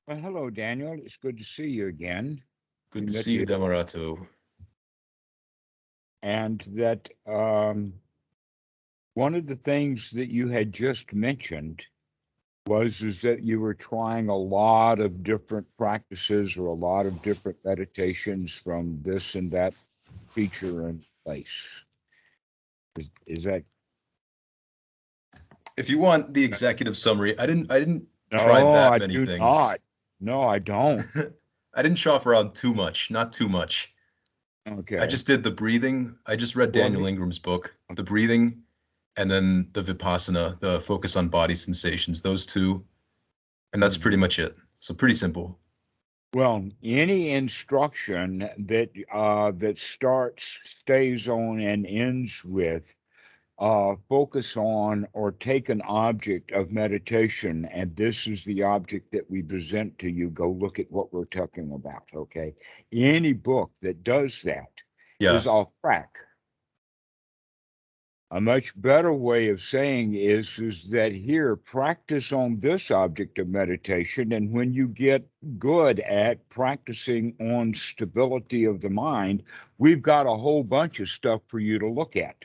Well, hello, Daniel. It's good to see you again. We Good to met see you, you, Dhammarato. and that one of the things that you had just mentioned was is that you were trying a lot of different practices or a lot of different meditations from this and that feature and place. Is that If you want the executive summary, I didn't try no? that I many do things. not. No, I don't. I didn't shop around too much, not too much. I Okay. just did the breathing. I just read Well, Daniel Ingram's book, the breathing, and then the Vipassana, the focus on body sensations, those two, and that's pretty mhm. much it. So pretty simple. Well, any instruction that starts, stays on, and ends with focus on or take an object of meditation, and this is the object that we present to you. Go look at what we're talking about. Okay, any book that does that Yeah. is off track. A much better way of saying is that here, practice on this object of meditation. And when you get good at practicing on stability of the mind, we've got a whole bunch of stuff for you to look at.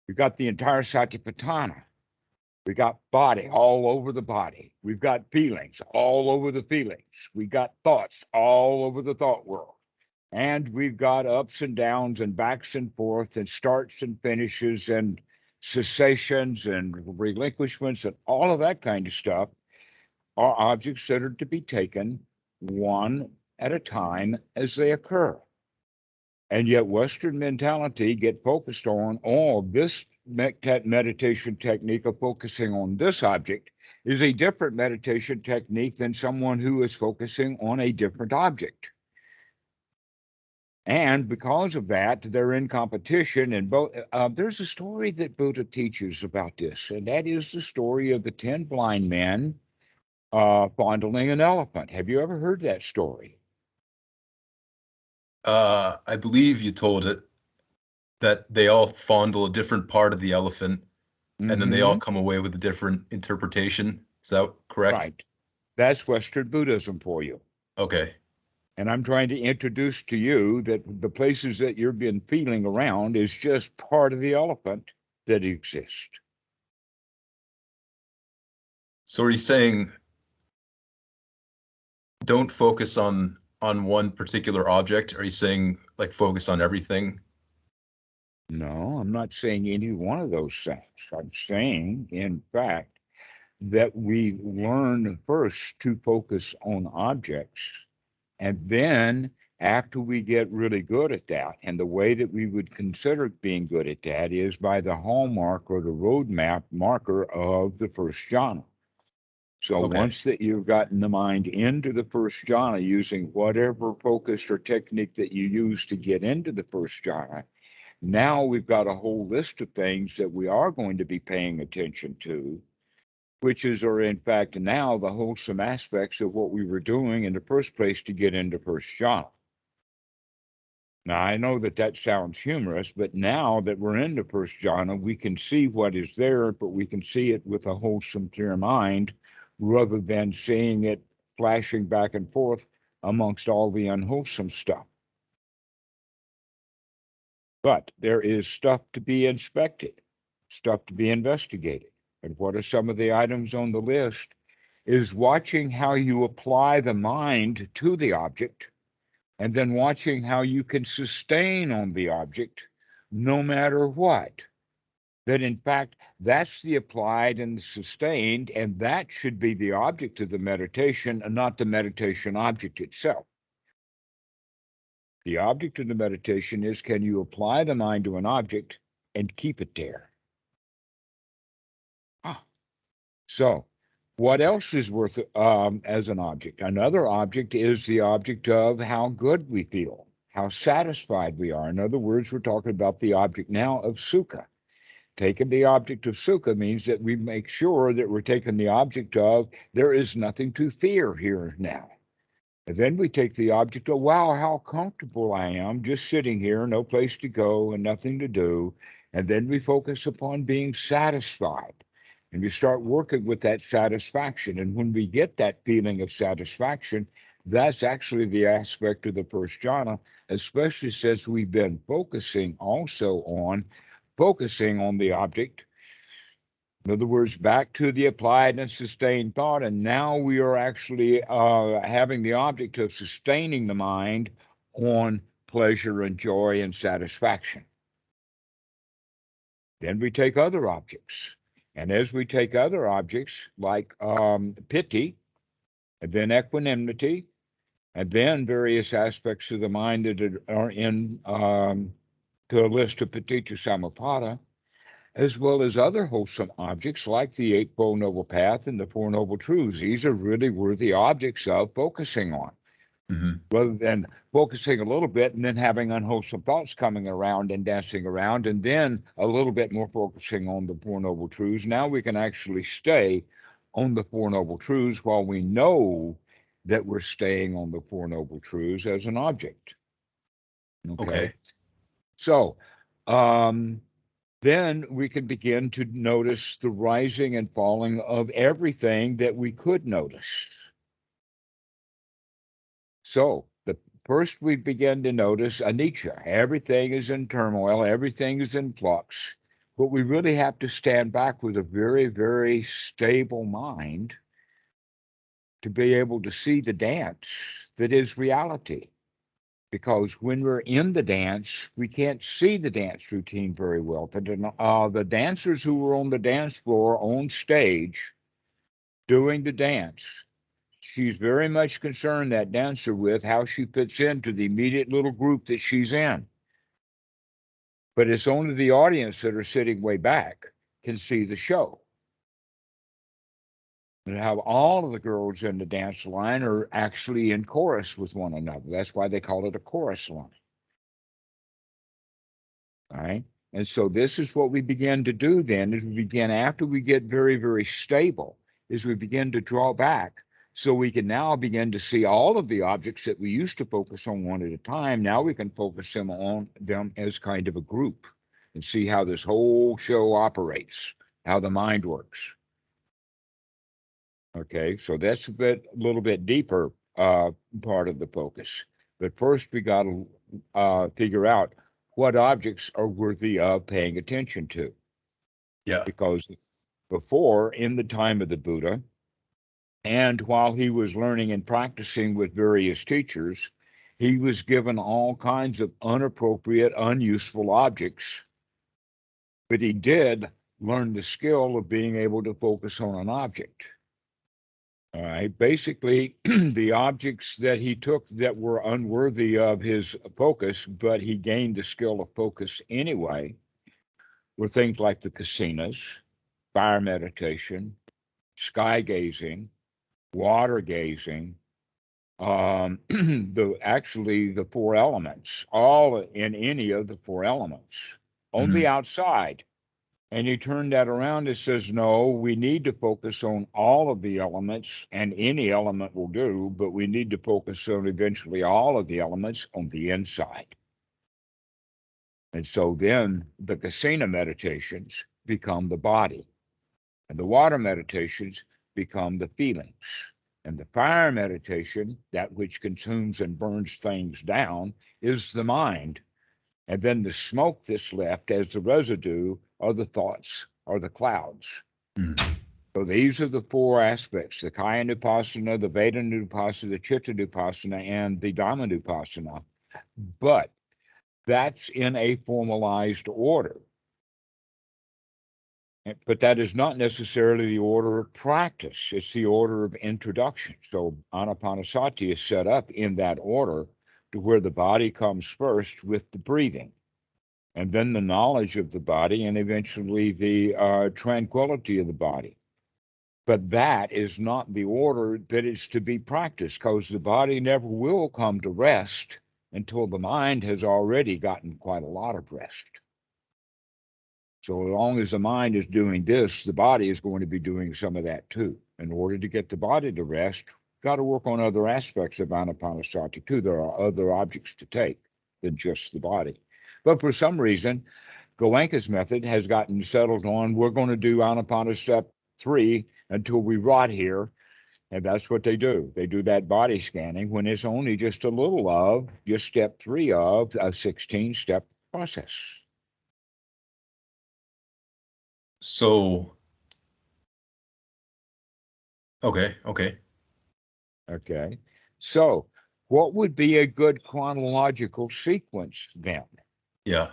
We've got the entire Satipatthana. We got body all over the body. We've got feelings all over the feelings. We got thoughts all over the thought world. And we've got ups and downs and backs and forth and starts and finishes and cessations and relinquishments and all of that kind of stuff are objects that are to be taken one at a time as they occur. And yet Western mentality get focused on, oh, this meditation technique of focusing on this object is a different meditation technique than someone who is focusing on a different object. And because of that, they're in competition. And both there's a story that Buddha teaches about this, and that is the story of the 10 blind men fondling an elephant. Have you ever heard that story? I believe you told it that they all fondle a different part of the elephant and then they all Mm-hmm. come away with a different interpretation. Is that correct? Right. That's Western Buddhism for you. Okay. And I'm trying to introduce to you that the places that you've been feeling around is just part of the elephant that exists. So are you saying don't focus on one particular object? Are you saying like focus on everything? No, I'm not saying any one of those things. I'm saying, in fact, that we learn first to focus on objects. And then, after we get really good at that, and the way that we would consider being good at that is by the hallmark or the roadmap marker of the first jhana. So Okay. once that you've gotten the mind into the first jhana using whatever focus or technique that you use to get into the first jhana, now we've got a whole list of things that we are going to be paying attention to, which is, or in fact, now the wholesome aspects of what we were doing in the first place to get into first jhana. Now, I know that that sounds humorous, but now that we're into first jhana, we can see what is there, but we can see it with a wholesome, clear mind rather than seeing it flashing back and forth amongst all the unwholesome stuff. But there is stuff to be inspected, stuff to be investigated. And what are some of the items on the list? Is watching how you apply the mind to the object and then watching how you can sustain on the object no matter what. That in fact, that's the applied and the sustained, and that should be the object of the meditation and not the meditation object itself. The object of the meditation is, can you apply the mind to an object and keep it there? Ah, so what else is worth as an object? Another object is the object of how good we feel, how satisfied we are. In other words, we're talking about the object now of sukha. Taking the object of sukha means that we make sure that we're taking the object of there is nothing to fear here now. And then we take the object of, wow, how comfortable I am just sitting here, no place to go and nothing to do. And then we focus upon being satisfied. And you start working with that satisfaction. And when we get that feeling of satisfaction, that's actually the aspect of the first jhana, especially since we've been focusing on the object. In other words, back to the applied and sustained thought. And now we are actually having the object of sustaining the mind on pleasure and joy and satisfaction. Then we take other objects. And as we take other objects like piti, and then equanimity, and then various aspects of the mind that are in the list of paticca samuppada, as well as other wholesome objects like the Eightfold Noble Path and the Four Noble Truths. These are really worthy objects of focusing on. Mm-hmm. Rather than focusing a little bit and then having unwholesome thoughts coming around and dancing around, and then a little bit more focusing on the Four Noble Truths. Now we can actually stay on the Four Noble Truths while we know that we're staying on the Four Noble Truths as an object. Okay. So then we can begin to notice the rising and falling of everything that we could notice. So first we begin to notice anicca. Everything is in turmoil, everything is in flux. But we really have to stand back with a very, very stable mind to be able to see the dance that is reality. Because when we're in the dance, we can't see the dance routine very well. The dancers who were on the dance floor on stage doing the dance, she's very much concerned, that dancer, with how she fits into the immediate little group that she's in. But it's only the audience that are sitting way back can see the show. And how all of the girls in the dance line are actually in chorus with one another. That's why they call it a chorus line. All right. And so this is what we begin to do then, is we begin, after we get very, very stable, is we begin to draw back. So we can now begin to see all of the objects that we used to focus on one at a time. Now we can focus them on them as kind of a group and see how this whole show operates, how the mind works. Okay, so that's a little bit deeper part of the focus. But first we got to figure out what objects are worthy of paying attention to. Yeah. Because before, in the time of the Buddha, and while he was learning and practicing with various teachers, he was given all kinds of unappropriate, unuseful objects. But he did learn the skill of being able to focus on an object. All right. Basically, the objects that he took that were unworthy of his focus, but he gained the skill of focus anyway, were things like the kasinas, fire meditation, sky gazing, water gazing, the four elements, all in any of the four elements, on the outside. And you turn that around, it says, no, we need to focus on all of the elements, and any element will do, but we need to focus on eventually all of the elements on the inside. And so then the kasina meditations become the body, and the water meditations become the feelings. And the fire meditation, that which consumes and burns things down, is the mind. And then the smoke that's left as the residue are the thoughts, or the clouds. So these are the four aspects: the Kayanupassana, the Vedanupassana, the Chittanupassana, and the Dhammanupassana. But that's in a formalized order. But that is not necessarily the order of practice. It's the order of introduction. So Anapanasati is set up in that order, to where the body comes first with the breathing, and then the knowledge of the body, and eventually the tranquility of the body. But that is not the order that is to be practiced, because the body never will come to rest until the mind has already gotten quite a lot of rest. So as long as the mind is doing this, the body is going to be doing some of that too. In order to get the body to rest, got to work on other aspects of Anapanasati too. There are other objects to take than just the body. But for some reason, Goenka's method has gotten settled on, we're going to do Anapanasati 3 until we rot here. And that's what they do. They do that body scanning when it's only just a little of just step 3 of a 16-step process. So, okay. Okay. So what would be a good chronological sequence then? Yeah.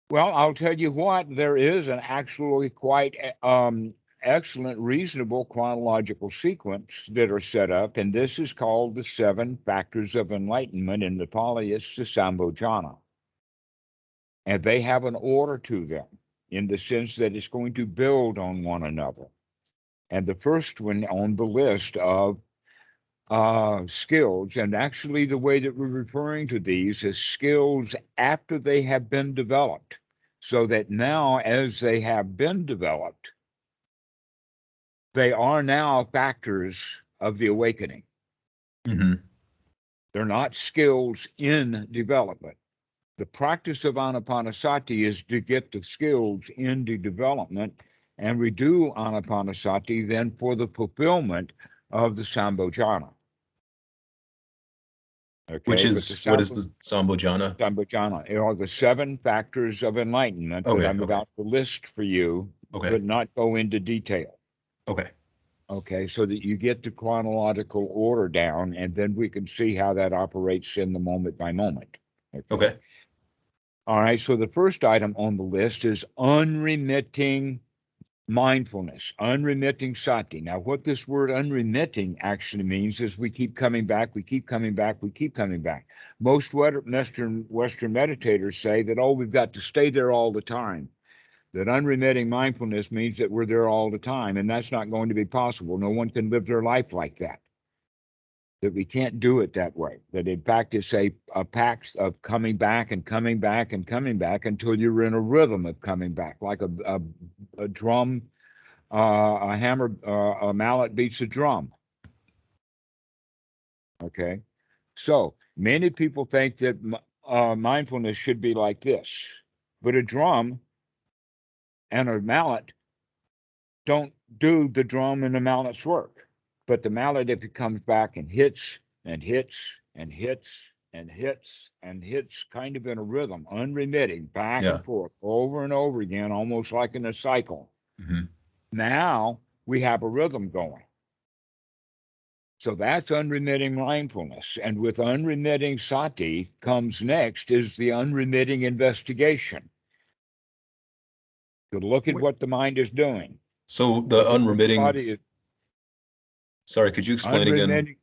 Well, I'll tell you what, there is an actually quite excellent, reasonable chronological sequence that are set up, and this is called the 7 factors of enlightenment. In the Pali, it's the Sambhojana. And they have an order to them in the sense that it's going to build on one another. And the first one on the list of skills, and actually the way that we're referring to these is skills after they have been developed, so that now as they have been developed, they are now factors of the awakening. Mm-hmm. They're not skills in development. The practice of anapanasati is to get the skills into development, and we do anapanasati then for the fulfillment of the Sambhojana. Which Okay, but the is, what is the Sambhojana? Sambhojana are the 7 factors of enlightenment that I'm Okay. about to list for you, Okay. but not go into detail. Okay. Okay, so that you get the chronological order down, and then we can see how that operates in the moment by moment. Okay. All right, so the first item on the list is unremitting mindfulness, unremitting sati. Now, what this word unremitting actually means is we keep coming back, we keep coming back, we keep coming back. Most Western meditators say that, oh, we've got to stay there all the time. That unremitting mindfulness means that we're there all the time, and that's not going to be possible. No one can live their life like that. That we can't do it that way. That in fact it's a pact of coming back and coming back and coming back until you're in a rhythm of coming back, like a drum, a hammer, a mallet beats a drum. Okay, so many people think that mindfulness should be like this, but a drum and a mallet don't do the drum and the mallet's work. But the mallet, if it comes back and hits and hits and hits and hits and hits, kind of in a rhythm, unremitting, back Yeah. and forth, over and over again, almost like in a cycle. Mm-hmm. Now we have a rhythm going. So that's unremitting mindfulness. And with unremitting sati comes next is the unremitting investigation. To look at what the mind is doing. So the Look at what the unremitting, body is. sorry, could you explain again? Unremitting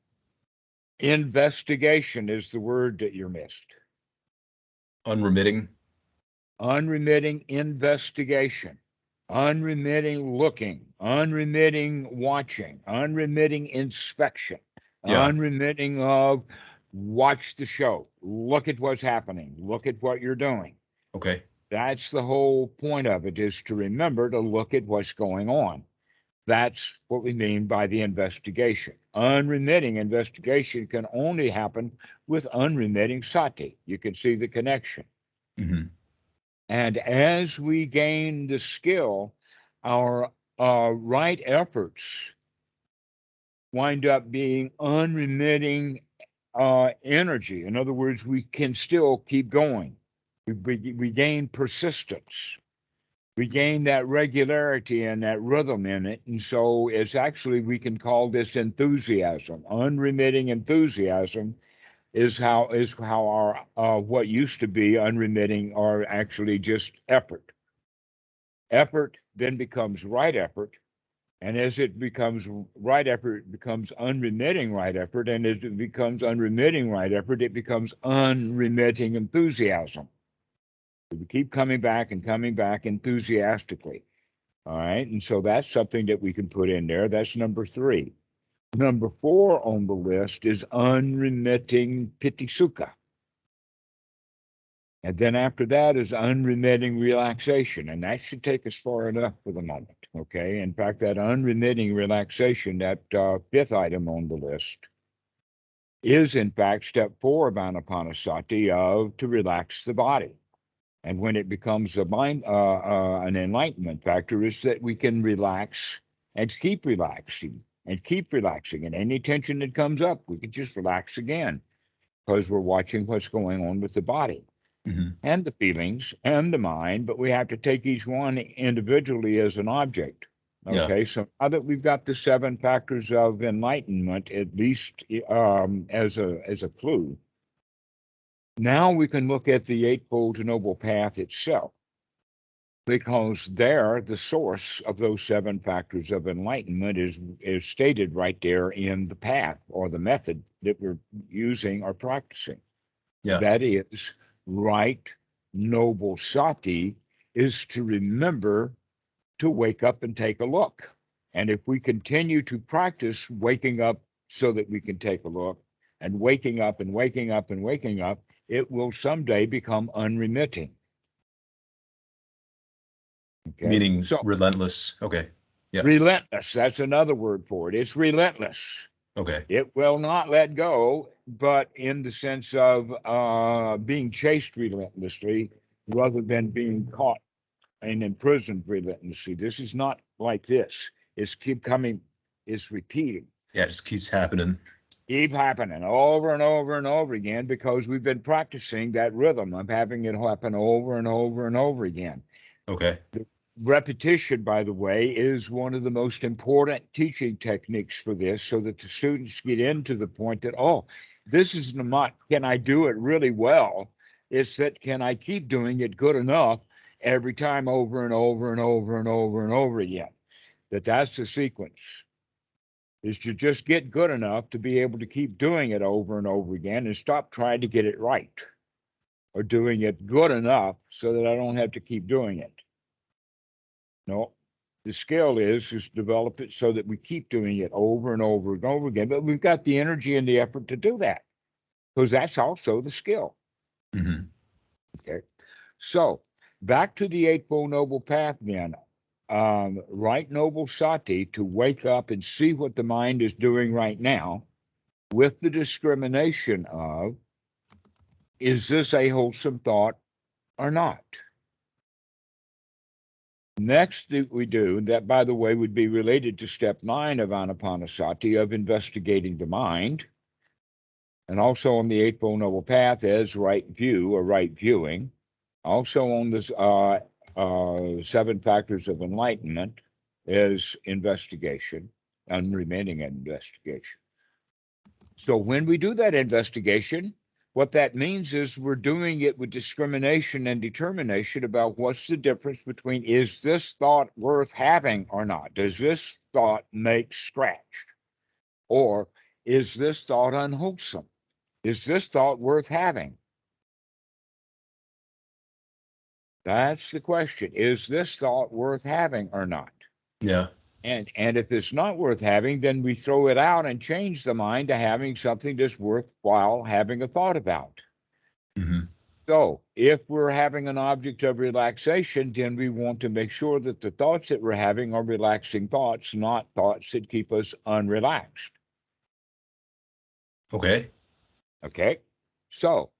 investigation is the word that you missed. Unremitting? Unremitting investigation, unremitting looking, unremitting watching, unremitting inspection, Yeah. unremitting of watch the show, look at what's happening, look at what you're doing. Okay. That's the whole point of it, is to remember to look at what's going on. That's what we mean by the investigation. Unremitting investigation can only happen with unremitting sati. You can see the connection. Mm-hmm. And as we gain the skill, our right efforts wind up being unremitting energy. In other words, we can still keep going. We gain persistence. We gain that regularity and that rhythm in it. And so it's actually, we can call this enthusiasm. Unremitting enthusiasm is how our what used to be unremitting are actually just effort. Effort then becomes right effort. And as it becomes right effort, it becomes unremitting right effort. And as it becomes unremitting right effort, it becomes unremitting enthusiasm. We keep coming back and coming back enthusiastically. All right. And so that's something that we can put in there. That's number 3. Number 4 on the list is unremitting pittisukha. And then after that is unremitting relaxation. And that should take us far enough for the moment. Okay. In fact, that unremitting relaxation, that 5th item on the list, is in fact step 4 of anapanasati, of to relax the body. And when it becomes a mind, an enlightenment factor, is that we can relax and keep relaxing and keep relaxing. And any tension that comes up, we can just relax again because we're watching what's going on with the body and the feelings and the mind. But we have to take each one individually as an object. Yeah. Okay, so now that we've got the 7 factors of enlightenment, at least as a clue, now we can look at the Eightfold Noble Path itself, because there, the source of those 7 factors of enlightenment is stated right there in the path or the method that we're using or practicing. Yeah. That is, right noble sati is to remember to wake up and take a look. And if we continue to practice waking up so that we can take a look, and waking up and waking up and waking up, it will someday become unremitting. Okay. Meaning So relentless. Okay. Yeah. relentless, that's another word for it. It's relentless. Okay. It will not let go, but in the sense of being chased relentlessly rather than being caught and imprisoned relentlessly. This is not like this. It's keep coming, it's repeating. Yeah, it just keeps happening. Keep happening over and over and over again because we've been practicing that rhythm of having it happen over and over and over again. Okay. The repetition, by the way, is one of the most important teaching techniques for this, so that the students get into the point that, oh, this is not, can I do it really well? It's that, can I keep doing it good enough every time over and over and over and over and over again? That's the sequence, is to just get good enough to be able to keep doing it over and over again and stop trying to get it right, or doing it good enough so that I don't have to keep doing it. No, the skill is develop it so that we keep doing it over and over and over again. But we've got the energy and the effort to do that, because that's also the skill. Okay. So back to the Eightfold Noble Path then. Right noble sati, to wake up and see what the mind is doing right now with the discrimination of, is this a wholesome thought or not? Next that we do, that by the way would be related to step 9 of Anapanasati, of investigating the mind, and also on the Eightfold Noble Path as right view or right viewing, also on this 7 factors of enlightenment is investigation, unremitting investigation. So when we do that investigation, what that means is we're doing it with discrimination and determination about what's the difference between, is this thought worth having or not? Does this thought make scratch? Or is this thought unwholesome? Is this thought worth having? That's the question. Is this thought worth having or not? Yeah. And if it's not worth having, then we throw it out and change the mind to having something that's worthwhile having a thought about. So if we're having an object of relaxation, then we want to make sure that the thoughts that we're having are relaxing thoughts, not thoughts that keep us unrelaxed. Okay. Okay. So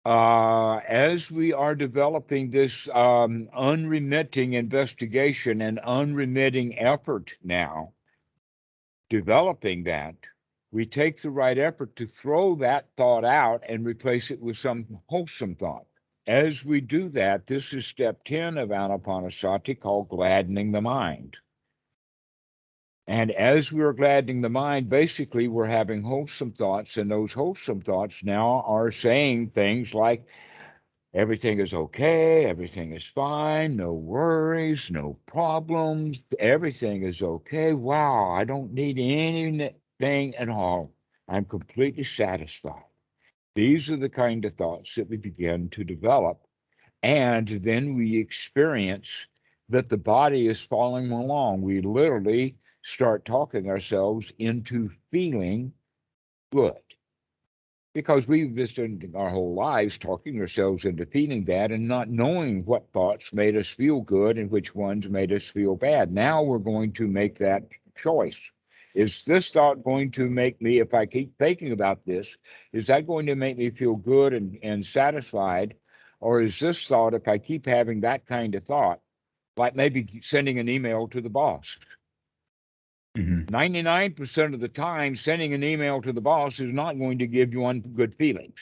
as we are developing this unremitting investigation and unremitting effort now, developing that, we take the right effort to throw that thought out and replace it with some wholesome thought. As we do that, this is step 10 of Anapanasati, called gladdening the mind. And as we're gladdening the mind, basically we're having wholesome thoughts, and those wholesome thoughts now are saying things like, everything is okay, everything is fine, no worries, no problems, everything is okay. Wow, I don't need anything at all. I'm completely satisfied. These are the kind of thoughts that we begin to develop. And then we experience that the body is following along. We literally start talking ourselves into feeling good, because we've spent our whole lives talking ourselves into feeling bad and not knowing what thoughts made us feel good and which ones made us feel bad. Now we're going to make that choice. Is this thought going to make me, if I keep thinking about this, is that going to make me feel good and satisfied? Or is this thought, if I keep having that kind of thought, like maybe sending an email to the boss? 99% of the time, sending an email to the boss is not going to give you good feelings.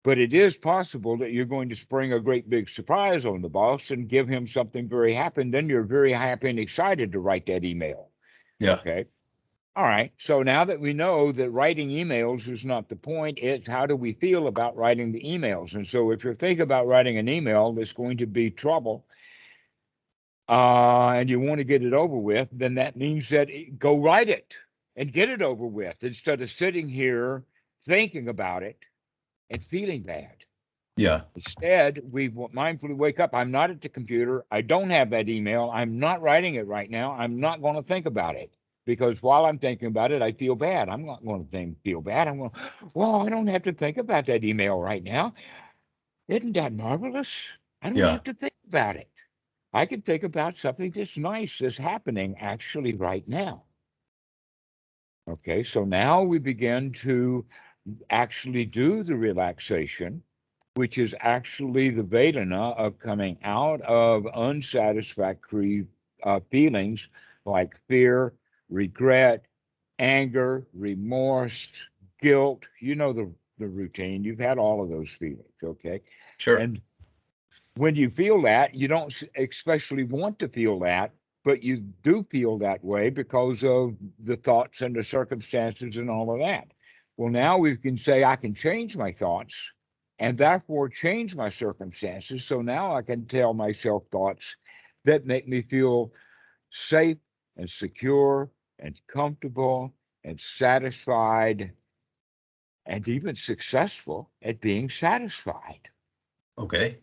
But it is possible that you're going to spring a great big surprise on the boss and give him something very happy. And then you're very happy and excited to write that email. Yeah. Okay. All right. So now that we know that writing emails is not the point, it's how do we feel about writing the emails? And so if you think about writing an email that's going to be trouble, and you want to get it over with, then that means that go write it and get it over with instead of sitting here thinking about it and feeling bad. Yeah. Instead, we mindfully wake up. I'm not at the computer. I don't have that email. I'm not writing it right now. I'm not going to think about it because while I'm thinking about it, I feel bad. I'm not going to feel bad. I'm going, well, I don't have to think about that email right now. Isn't that marvelous? I don't Yeah. have to think about it. I can think about something that's nice that's happening actually right now. Okay, so now we begin to actually do the relaxation, which is actually the Vedana of coming out of unsatisfactory feelings like fear, regret, anger, remorse, guilt. You know the routine. You've had all of those feelings, okay? Sure. And when you feel that, you don't especially want to feel that, but you do feel that way because of the thoughts and the circumstances and all of that. Well, now we can say, I can change my thoughts and therefore change my circumstances. So now I can tell myself thoughts that make me feel safe and secure and comfortable and satisfied and even successful at being satisfied. Okay.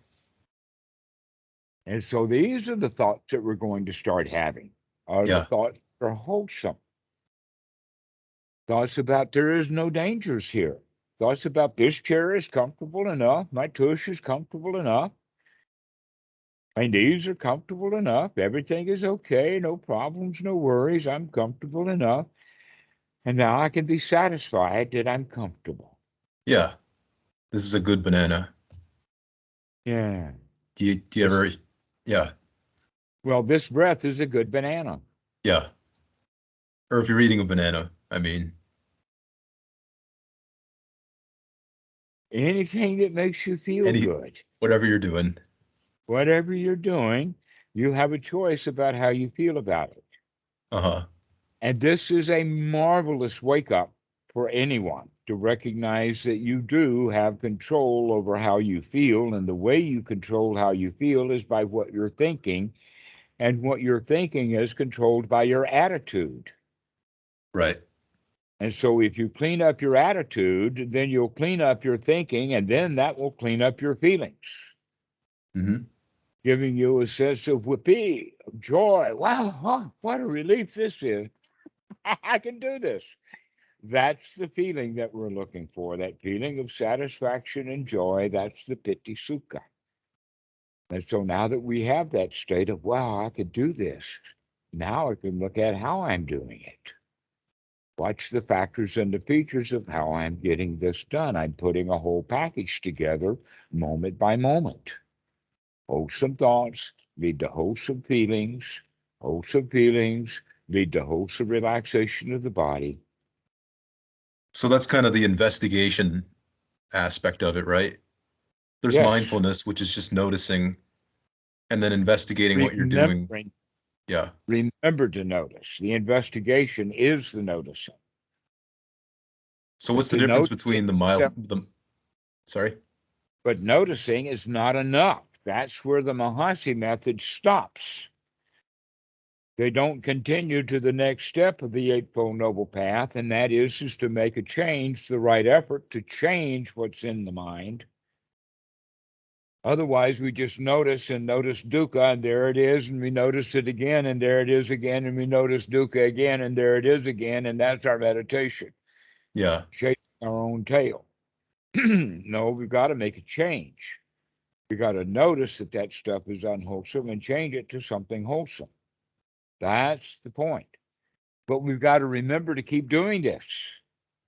And so these are the thoughts that we're going to start having, are the Yeah. thoughts that are wholesome. Thoughts about there is no dangers here. Thoughts about this chair is comfortable enough. My tush is comfortable enough. My knees are comfortable enough. Everything is okay. No problems, no worries. I'm comfortable enough. And now I can be satisfied that I'm comfortable. Yeah. This is a good banana. Yeah. Do you ever? Yeah. Well, this breath is a good banana. Yeah. Or if you're eating a banana, I mean. Anything that makes you feel good. Whatever you're doing. Whatever you're doing, you have a choice about how you feel about it. Uh-huh. And this is a marvelous wake up for anyone to recognize that you do have control over how you feel. And the way you control how you feel is by what you're thinking. And what you're thinking is controlled by your attitude. Right. And so if you clean up your attitude, then you'll clean up your thinking, and then that will clean up your feelings. Giving you a sense of whoopee, of joy. Wow, what a relief this is. I can do this. That's the feeling that we're looking for, that feeling of satisfaction and joy. That's the piti sukha. And so now that we have that state of, wow, I could do this, now I can look at how I'm doing it. Watch the factors and the features of how I'm getting this done. I'm putting a whole package together moment by moment. Wholesome thoughts lead to wholesome feelings. Wholesome feelings lead to wholesome relaxation of the body. So that's kind of the investigation aspect of it, right? There's Yes, mindfulness, which is just noticing and then investigating what you're doing. remembering, Yeah. remember to notice. The investigation is the noticing. So But what's the to difference notice between sorry? but noticing is not enough. That's where the Mahasi method stops. They don't continue to the next step of the Eightfold Noble Path, and that is to make a change, the right effort to change what's in the mind. Otherwise, we just notice and notice dukkha, and there it is, and we notice it again, and there it is again, and we notice dukkha again, and there it is again, and that's our meditation. Yeah. Chasing our own tail. No, we've got to make a change. We got to notice that that stuff is unwholesome and change it to something wholesome. That's the point. But we've got to remember to keep doing this.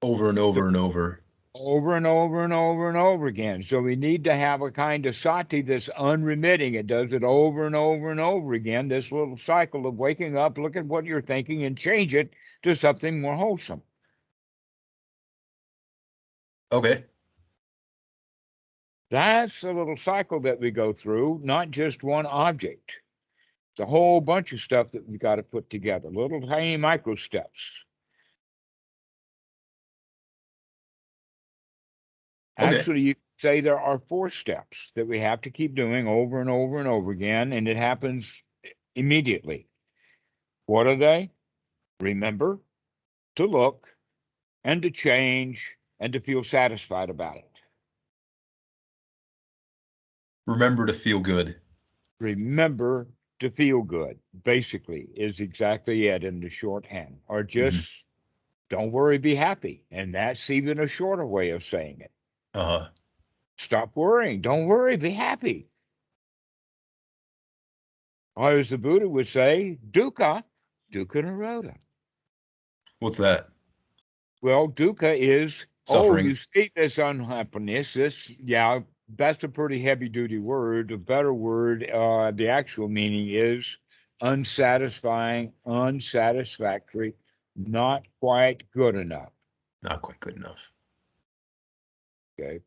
Over and over and over. over and over and over and over again. So we need to have a kind of sati that's unremitting. It does it over and over and over again. This little cycle of waking up, look at what you're thinking, and change it to something more wholesome. Okay. That's a little cycle that we go through, not just one object. It's a whole bunch of stuff that we've got to put together, little tiny micro steps. Okay. Actually, you could say there are 4 steps that we have to keep doing over and over and over again, and it happens immediately. What are they? Remember, to look, and to change, and to feel satisfied about it. Remember to feel good. Remember to feel good, basically, is exactly it in the shorthand. Or just don't worry, be happy. And that's even a shorter way of saying it. Uh-huh. Stop worrying. Don't worry, be happy. Or as the Buddha would say, dukkha, dukkha nirodha. What's that? Well, dukkha is, oh, Suffering. you see this unhappiness. That's a pretty heavy duty word. A better word, the actual meaning is unsatisfying, unsatisfactory, not quite good enough. Not quite good enough. Okay.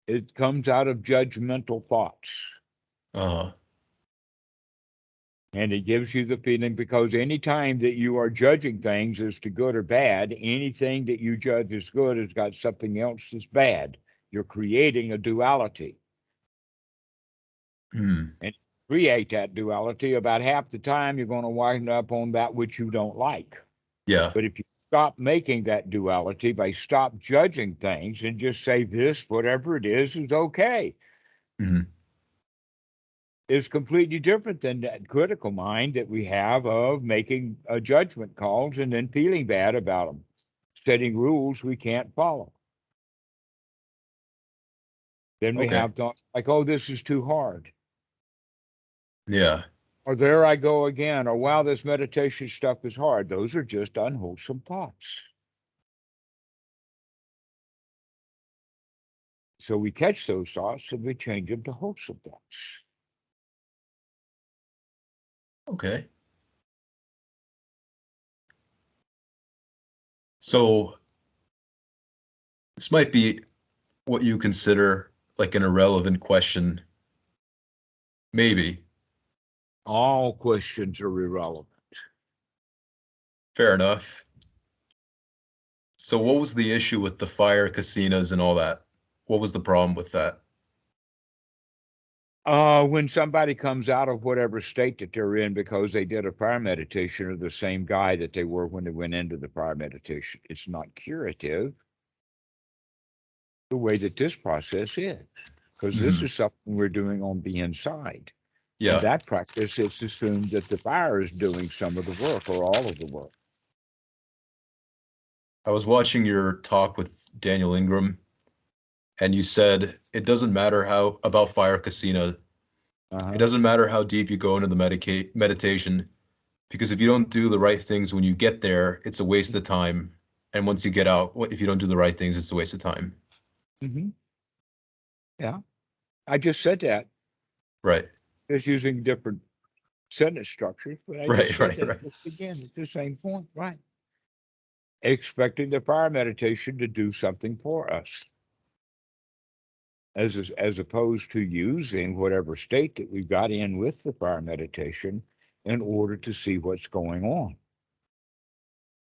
It comes out of judgmental thoughts. Uh-huh. And it gives you the feeling, because anytime that you are judging things as to good or bad, anything that you judge as good has got something else that's bad. You're creating a duality. Mm. And create that duality, about half the time you're going to wind up on that which you don't like. Yeah. But if you stop making that duality, by stop judging things and just say this, whatever it is okay, Mm-hmm. is completely different than that critical mind that we have of making a judgment calls and then feeling bad about them, setting rules we can't follow. Then we Okay. have thoughts like, oh, this is too hard. Yeah. Or there I go again. Or wow, this meditation stuff is hard. Those are just unwholesome thoughts. So we catch those thoughts and we change them to wholesome thoughts. Okay. So this might be what you consider like an irrelevant question. Maybe. All questions are irrelevant. Fair enough. So what was the issue with the fire casinos and all that? What was the problem with that? When somebody comes out of whatever state that they're in because they did a fire meditation, or the same guy that they were when they went into the fire meditation, it's not curative the way that this process is, because this Mm-hmm. is something we're doing on the inside. In Yeah. that practice, it's assumed that the fire is doing some of the work or all of the work. I was watching your talk with Daniel Ingram, and you said it doesn't matter how about fire casino. It Uh-huh. doesn't matter how deep you go into the meditation, because if you don't do the right things when you get there, it's a waste of time. And once you get out, if you don't do the right things, it's a waste of time. Mm-hmm. Yeah, I just said that. Right. Just using different sentence structures, but I just Right. said Right. that Right. again. It's the same point, right? Expecting the fire meditation to do something for us, as opposed to using whatever state that we've got in with the fire meditation in order to see what's going on.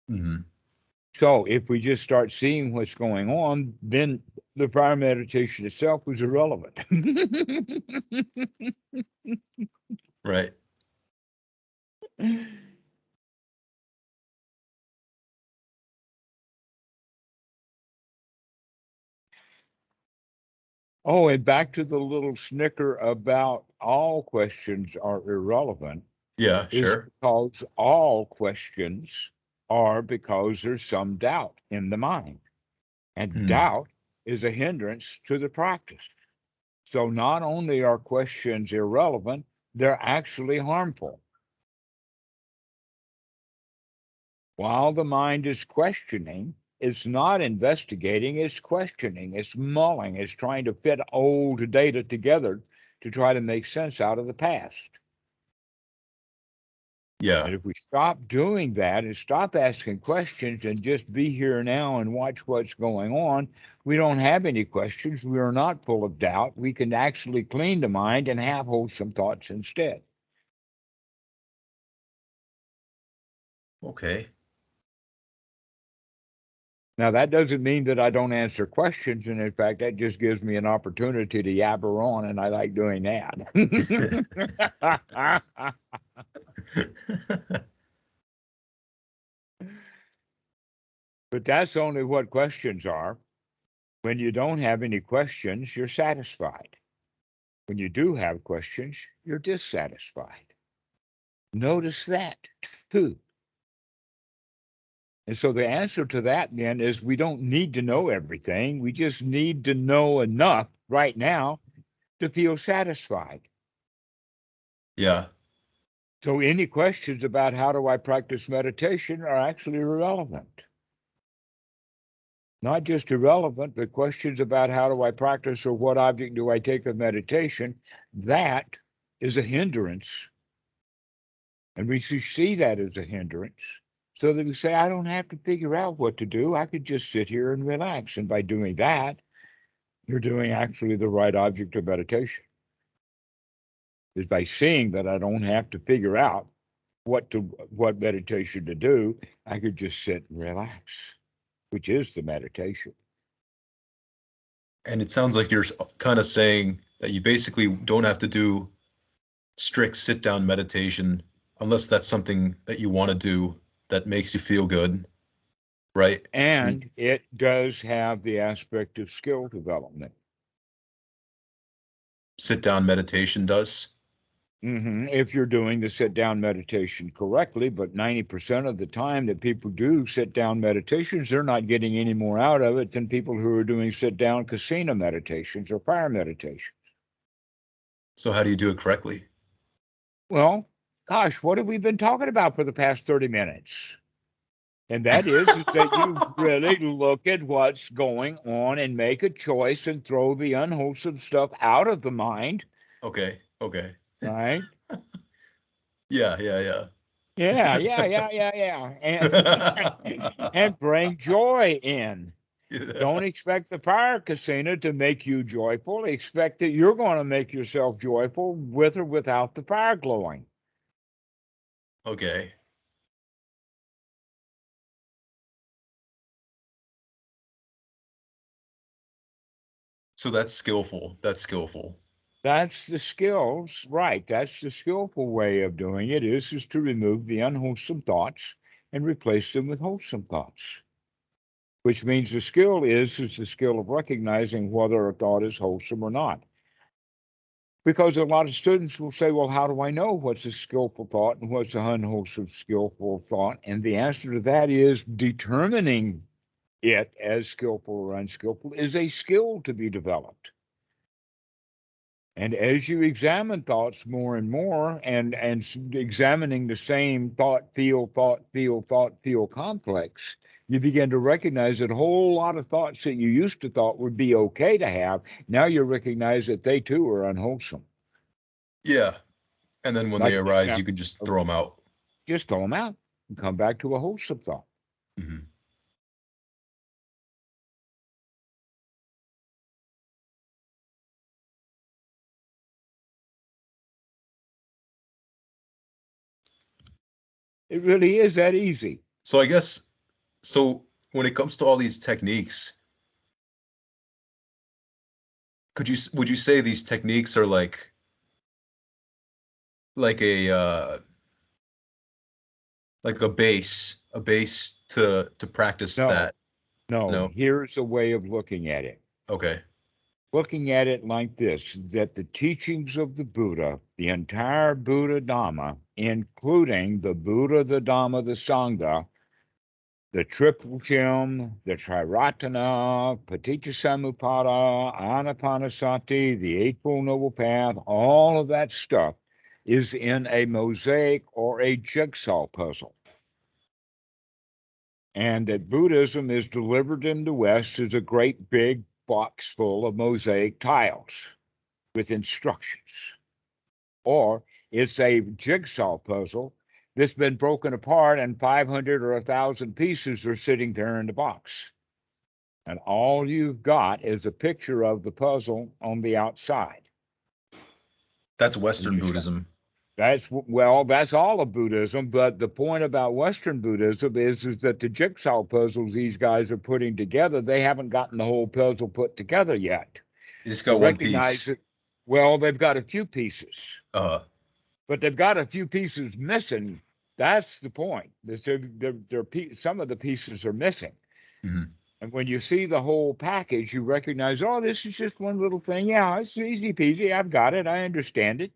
Mm-hmm. So if we just start seeing what's going on, then the fire meditation itself was irrelevant. Right. Oh, and back to the little snicker about all questions are irrelevant, Yeah. is Sure. because all questions are because there's some doubt in the mind. And Mm. doubt is a hindrance to the practice. So not only are questions irrelevant, they're actually harmful. While the mind is questioning, It's not investigating, it's questioning, it's mulling, it's trying to fit old data together to try to make sense out of the past. Yeah. And if we stop doing that and stop asking questions and just be here now and watch what's going on, we don't have any questions. We are not full of doubt. We can actually clean the mind and have wholesome thoughts instead. Okay. Now, that doesn't mean that I don't answer questions. And in fact, that just gives me an opportunity to yabber on, and I like doing that. But that's only what questions are. When you don't have any questions, you're satisfied. When you do have questions, you're dissatisfied. Notice that too. And so the answer to that then is we don't need to know everything. We just need to know enough right now to feel satisfied. Yeah. So any questions about how do I practice meditation are actually irrelevant. Not just irrelevant, but questions about how do I practice or what object do I take of meditation, that is a hindrance. And we should see that as a hindrance so that we say, I don't have to figure out what to do. I could just sit here and relax. And by doing that, you're doing actually the right object of meditation. Is by seeing that I don't have to figure out what meditation to do. I could just sit and relax, which is the meditation. And it sounds like you're kind of saying that you basically don't have to do strict sit down meditation unless that's something that you want to do that makes you feel good, right? And it does have the aspect of skill development. Sit down meditation does. If you're doing the sit down meditation correctly, but 90% of the time that people do sit down meditations, they're not getting any more out of it than people who are doing sit down kasina meditations or fire meditations. So how do you do it correctly? Well, gosh, what have we been talking about for the past 30 minutes? And that is that you really look at what's going on and make a choice and throw the unwholesome stuff out of the mind, Okay. Okay. right? Yeah. Yeah. Yeah. And bring joy in. Yeah. Don't expect the fire kasina to make you joyful. Expect that you're going to make yourself joyful with or without the fire glowing. Okay. So that's skillful. That's skillful. That's the skills, right? That's the skillful way of doing it is to remove the unwholesome thoughts and replace them with wholesome thoughts. Which means the skill is the skill of recognizing whether a thought is wholesome or not. Because a lot of students will say, well, how do I know what's a skillful thought and what's an unwholesome skillful thought? And the answer to that is determining it as skillful or unskillful is a skill to be developed. And as you examine thoughts more and more and examining the same thought, feel complex, you begin to recognize that a whole lot of thoughts that you used to thought would be okay to have, now you recognize that they too are unwholesome. Yeah. And then when they Like an arise, you example can just of throw them out. just throw them out and come back to a wholesome thought. Mhm. It really is that easy. So I guess, so when it comes to all these techniques, would you say these techniques are like a base to practice No, that? no, No. here's a way of looking at it. Okay. Looking at it like this, that the teachings of the Buddha, the entire Buddha Dhamma, including the Buddha, the Dhamma, the Sangha, the triple gem, the Triratana, Paticca Anapanasati, the Eightfold Noble Path, all of that stuff is in a mosaic or a jigsaw puzzle. and that Buddhism is delivered in the West as a great big box full of mosaic tiles with instructions, or it's a jigsaw puzzle that's been broken apart and 500 or 1,000 pieces are sitting there in the box. And all you've got is a picture of the puzzle on the outside. That's Western Buddhism. That's all of Buddhism. But the point about Western Buddhism is that the jigsaw puzzles these guys are putting together, they haven't gotten the whole puzzle put together yet. You just got one piece. Well, they've got a few pieces, Uh-huh. but they've got a few pieces missing. That's the point. Some of the pieces are missing. Mm-hmm. And when you see the whole package, you recognize, oh, this is just one little thing. Yeah, it's easy peasy. I've got it. I understand it.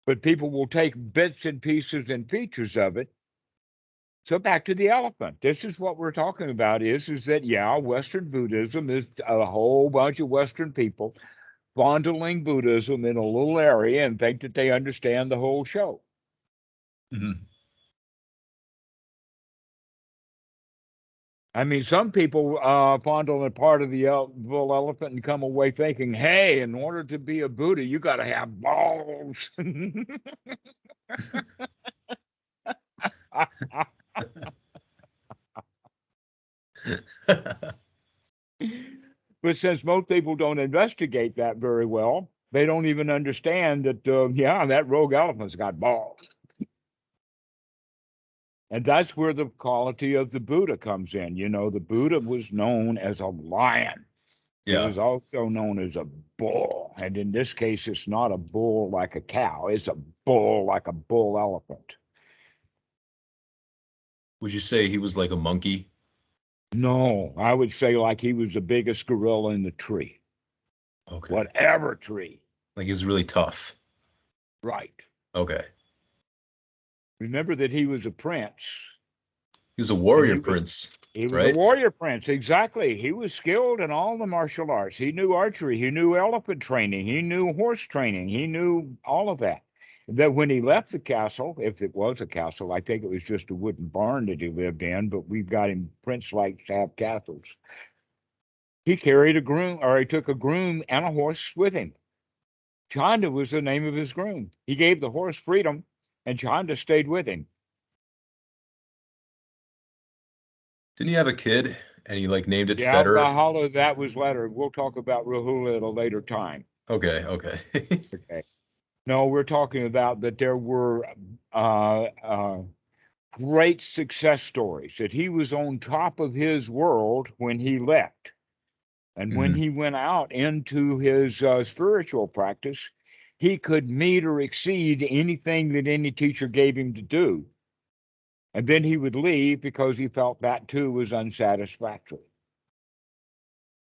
But people will take bits and pieces and features of it. So back to the elephant. This is what we're talking about is that, yeah, Western Buddhism is a whole bunch of Western people fondling Buddhism in a little area and think that they understand the whole show. Mm-hmm. I mean, some people fondle a part of the bull elephant and come away thinking, hey, in order to be a Buddha, you got to have balls. But since most people don't investigate that very well, they don't even understand that, that rogue elephant's got balls. And that's where the quality of the Buddha comes in. You know, the Buddha was known as a lion. Yeah. He was also known as a bull. And in this case, it's not a bull like a cow. It's a bull like a bull elephant. Would you say he was like a monkey? No, I would say like he was the biggest gorilla in the tree. Okay. Whatever tree. Like he was really tough. Right. Okay. Remember that he was a prince. He was a warrior prince. He was a warrior prince, exactly. He was skilled in all the martial arts. He knew archery. He knew elephant training. He knew horse training. He knew all of that. That when he left the castle, if it was a castle, I think it was just a wooden barn that he lived in, but we've got him, Prince likes to have castles. He carried a groom, or he took a groom and a horse with him. Chanda was the name of his groom. He gave the horse freedom, and Chanda stayed with him. Didn't he have a kid and he like named it Fetter? Valhalla, that was later. We'll talk about Rahula at a later time. Okay. Okay. No, we're talking about that there were great success stories, that he was on top of his world when he left. And when he went out into his spiritual practice, he could meet or exceed anything that any teacher gave him to do. And then he would leave because he felt that too was unsatisfactory.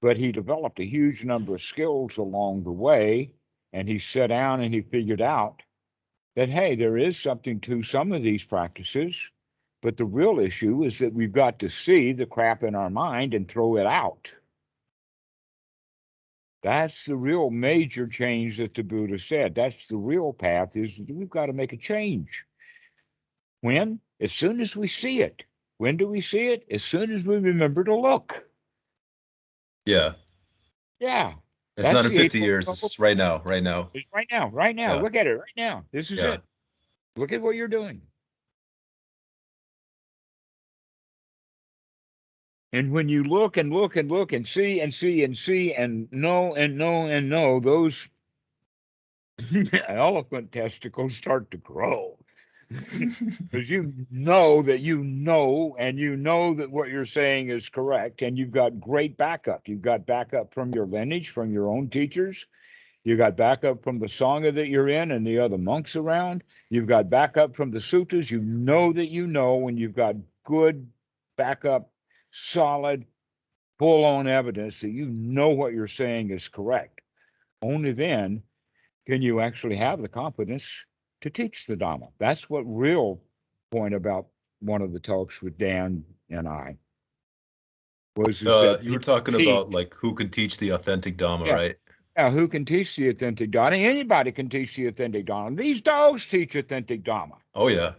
But he developed a huge number of skills along the way, and he sat down and he figured out that, hey, there is something to some of these practices, but the real issue is that we've got to see the crap in our mind and throw it out. That's the real major change that the Buddha said. That's the real path, is we've got to make a change. When? As soon as we see it. When do we see it? As soon as we remember to look. Yeah. Yeah. It's not in 50 years. It's right now. It's right now. Yeah. Look at it right now. This is it. Look at what you're doing. And when you look and look and look and see and see and see and know and know and know, those elephant testicles start to grow. Because you know that you know, and you know that what you're saying is correct, and you've got great backup. You've got backup from your lineage, from your own teachers. You got backup from the Sangha that you're in and the other monks around. You've got backup from the suttas. You know that you know, when you've got good backup, solid, full-on evidence that you know what you're saying is correct. Only then can you actually have the confidence to teach the Dhamma. That's what real point about one of the talks with Dan and I was. That you were talking about like who can teach the authentic Dhamma, right? Yeah, who can teach the authentic Dhamma? Anybody can teach the authentic Dhamma. These dogs teach authentic Dhamma. Oh, yeah.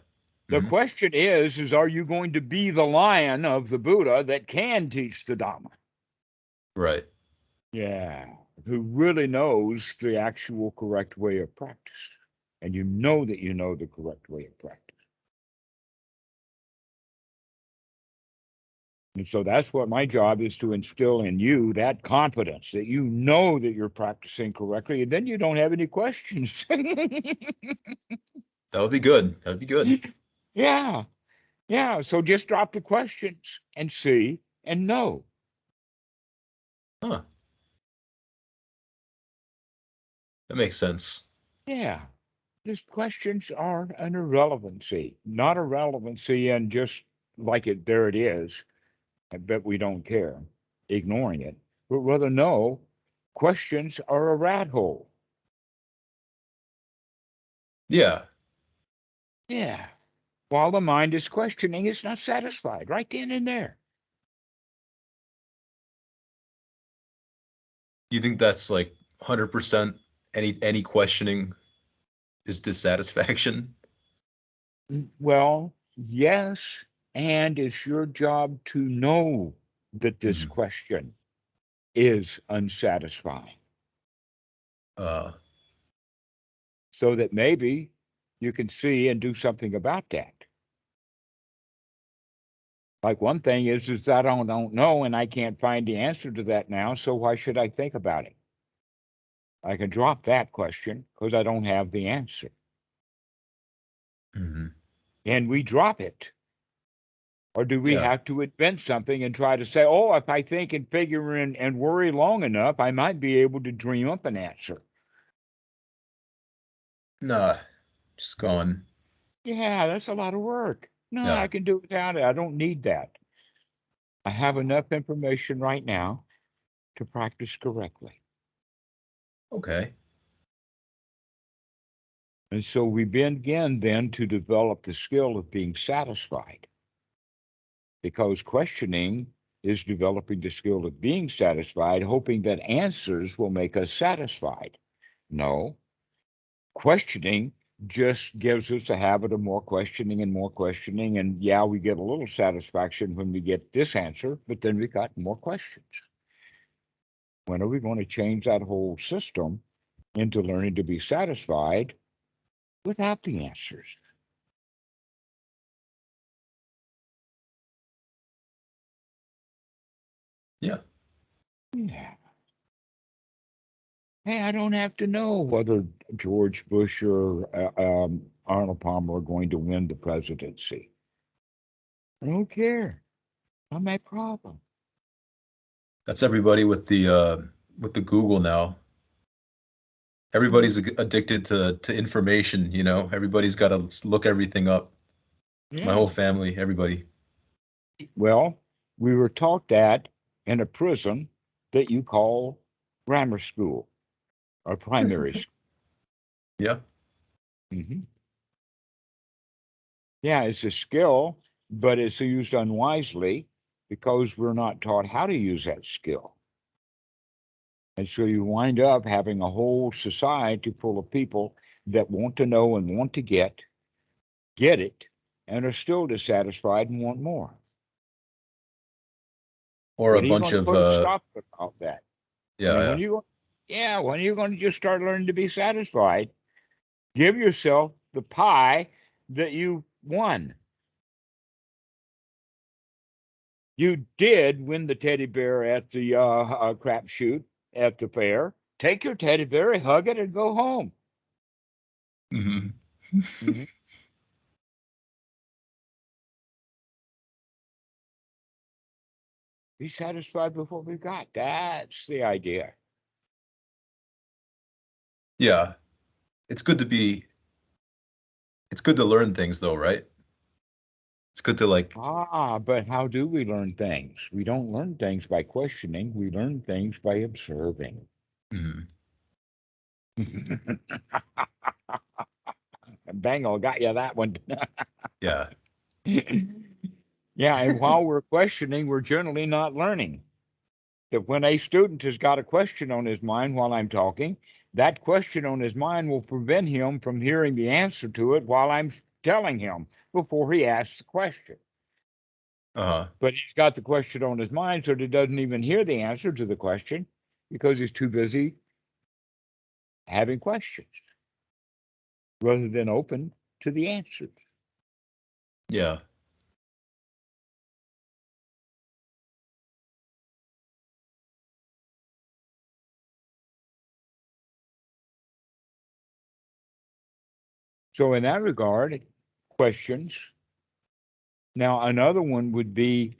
The Mhm. question is are you going to be the lion of the Buddha that can teach the Dhamma? Right. Yeah, who really knows the actual correct way of practice. And you know that you know the correct way of practice. And so that's what my job is, to instill in you that confidence that you know that you're practicing correctly, and then you don't have any questions. That would be good. That'd be good. Yeah, yeah. So just drop the questions and see and know. Huh. That makes sense. Yeah. Just questions are an irrelevancy, not a relevancy and just like it, there it is. I bet we don't care, ignoring it, but rather no, questions are a rat hole. Yeah. Yeah. While the mind is questioning, it's not satisfied right then and there. You think that's like 100% any questioning is dissatisfaction? Well, yes, and it's your job to know that this Mhm. question is unsatisfying Uh, so that maybe you can see and do something about that. Like one thing is that I don't know and I can't find the answer to that now, so why should I think about it? I can drop that question because I don't have the answer. mhm. And we drop it. Or do we Yeah. have to invent something and try to say, oh, if I think and figure and worry long enough, I might be able to dream up an answer? Nah, just going. Yeah, that's a lot of work. No, I Yeah. can do it without it. I don't need that. I have enough information right now to practice correctly. Okay. And so we begin then to develop the skill of being satisfied, because questioning is developing the skill of being satisfied, hoping that answers will make us satisfied. No, questioning just gives us a habit of more questioning and more questioning. And yeah, we get a little satisfaction when we get this answer, but then we got more questions. When are we going to change that whole system into learning to be satisfied without the answers? Yeah. Yeah. Hey, I don't have to know whether George Bush or Arnold Palmer are going to win the presidency. I don't care. Not my problem. That's everybody with the Google now. Everybody's addicted to information, you know. Everybody's got to look everything up. My whole Yeah. family, everybody. Well, we were taught that in a prison that you call grammar school or primary school. Yeah. Mhm. Yeah, it's a skill, but it's used unwisely because we're not taught how to use that skill. And so you wind up having a whole society full of people that want to know and want to get it, and are still dissatisfied and want more. Or a When are you bunch going to of put a stop to all that? I yeah, mean, yeah. when are you going to just start learning to be satisfied? Give yourself the pie that you won. You did win the teddy bear at the crap shoot at the fair. Take your teddy bear, hug it, and go home. Hmm. Mhm. Be satisfied with what we've got. That's the idea. Yeah. It's good to be it's good to learn things though, right? It's good to like But how do we learn things? We don't learn things by questioning. We learn things by observing. mhm. Bango got you that one. Yeah. Yeah, and while we're questioning, we're generally not learning. That when a student has got a question on his mind while I'm talking, that question on his mind will prevent him from hearing the answer to it while I'm telling him before he asks the question. Uh-huh. But he's got the question on his mind, so he doesn't even hear the answer to the question because he's too busy having questions rather than open to the answers. Yeah. So in that regard, questions. Now, another one would be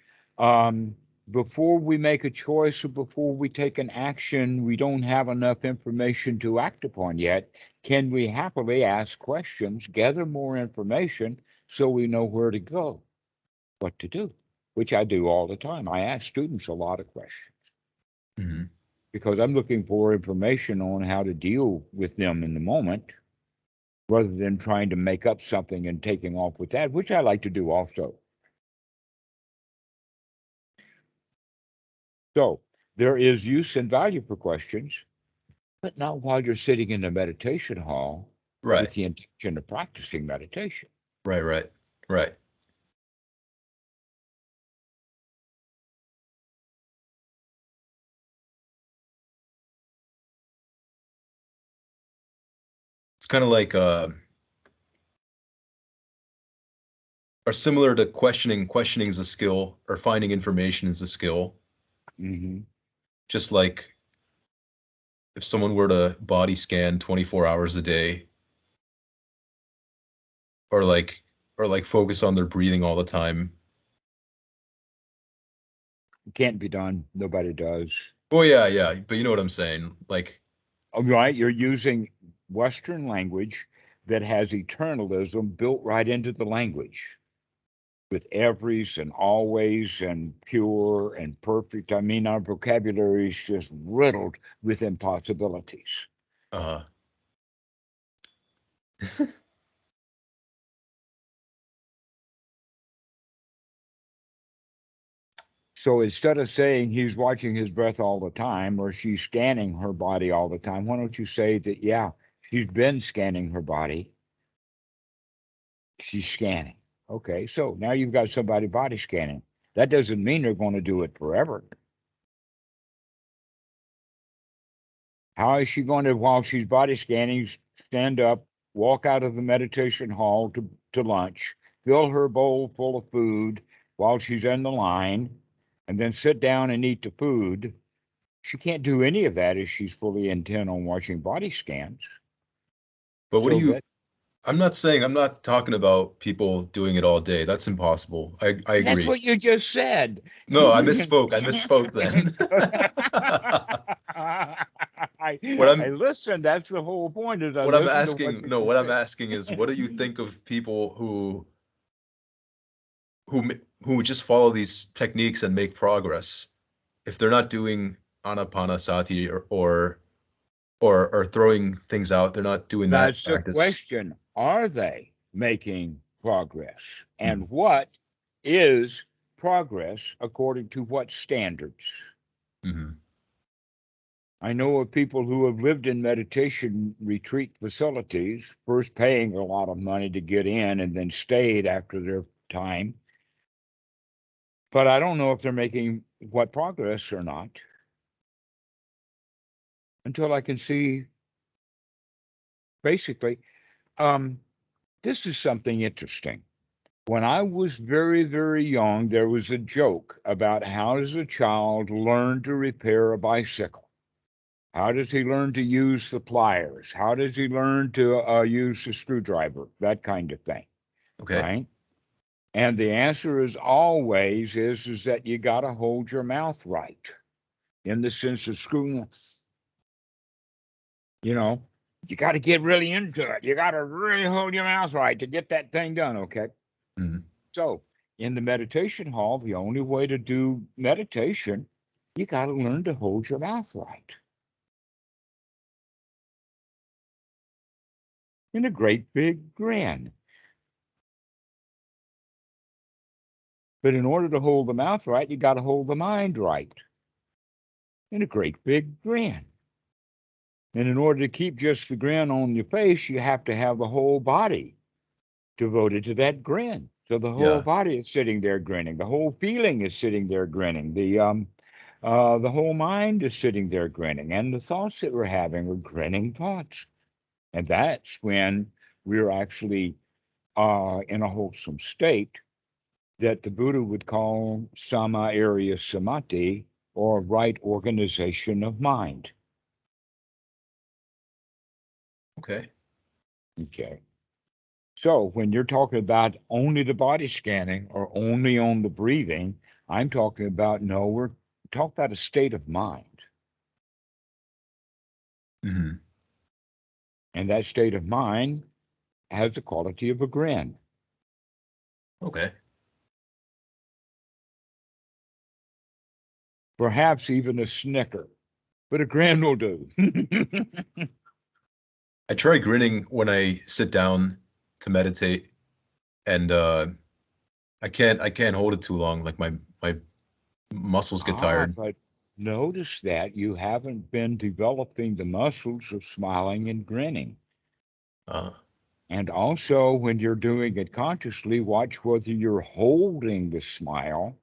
before we make a choice or before we take an action, we don't have enough information to act upon yet. Can we happily ask questions, gather more information so we know where to go, what to do, which I do all the time. I ask students a lot of questions Mhm. because I'm looking for information on how to deal with them in the moment rather than trying to make up something and taking off with that, which I like to do also. So there is use and value for questions, but not while you're sitting in the meditation hall Right. with the intention of practicing meditation. Right, right. Right. It's kind of like or similar to questioning. Questioning is a skill, or finding information is a skill. Mm-hmm. Just like if someone were to body scan 24 hours a day, or like focus on their breathing all the time. It can't be done. Nobody does. Oh yeah, yeah, but you know what I'm saying. Like, All right, you're using Western language that has eternalism built right into the language with everys and always and pure and perfect. I mean, our vocabulary is just riddled with impossibilities. uh, So instead of saying he's watching his breath all the time or she's scanning her body all the time, why don't you say that, yeah, she's been scanning her body. She's scanning. Okay, so now you've got somebody body scanning. That doesn't mean they're going to do it forever. How is she going to, while she's body scanning, stand up, walk out of the meditation hall to lunch, fill her bowl full of food while she's in the line, and then sit down and eat the food? She can't do any of that if she's fully intent on watching body scans. but what do So you? that I'm not talking about people doing it all day. That's impossible. I that's agree. what you just said. No, I misspoke. I misspoke then. What I I'm listen. That's the whole point. Is I what I'm listen to what asking, you no, can what I'm say. asking is, what do you think of people who just follow these techniques and make progress if they're not doing anapanasati or throwing things out, they're not doing that That's the practice. question. Are they making progress? Mhm. And what is progress according to what standards? Mhm. I know of people who have lived in meditation retreat facilities, first paying a lot of money to get in and then stayed after their time. But I don't know if they're making what progress or not until I can see basically. Um, this is something interesting. When I was very, very young, there was a joke about how does a child learn to repair a bicycle? How does he learn to use the pliers? How does he learn to use the screwdriver? That kind of thing, Okay. right? And the answer is always is that you got to hold your mouth right in the sense of screwing. You know, you got to get really into it. You got to really hold your mouth right to get that thing done. Okay. Mhm. So in the meditation hall, the only way to do meditation, you got to learn to hold your mouth right in a great big grin. But in order to hold the mouth right, you got to hold the mind right in a great big grin. And in order to keep just the grin on your face, you have to have the whole body devoted to that grin. So the whole Yeah. body is sitting there grinning. The whole feeling is sitting there grinning. The whole mind is sitting there grinning, and the thoughts that we're having are grinning thoughts. And that's when we're actually in a wholesome state that the Buddha would call sama area samadhi, or right organization of mind. Okay. Okay. So when you're talking about only the body scanning or only on the breathing, I'm talking about, no, we're talking about a state of mind. Hmm. And that state of mind has the quality of a grin. Okay. Perhaps even a snicker, but a grin will do. I try grinning when I sit down to meditate, and I can't hold it too long. Like my muscles get tired. But notice that you haven't been developing the muscles of smiling and grinning. Uh, And also, when you're doing it consciously, watch whether you're holding the smile,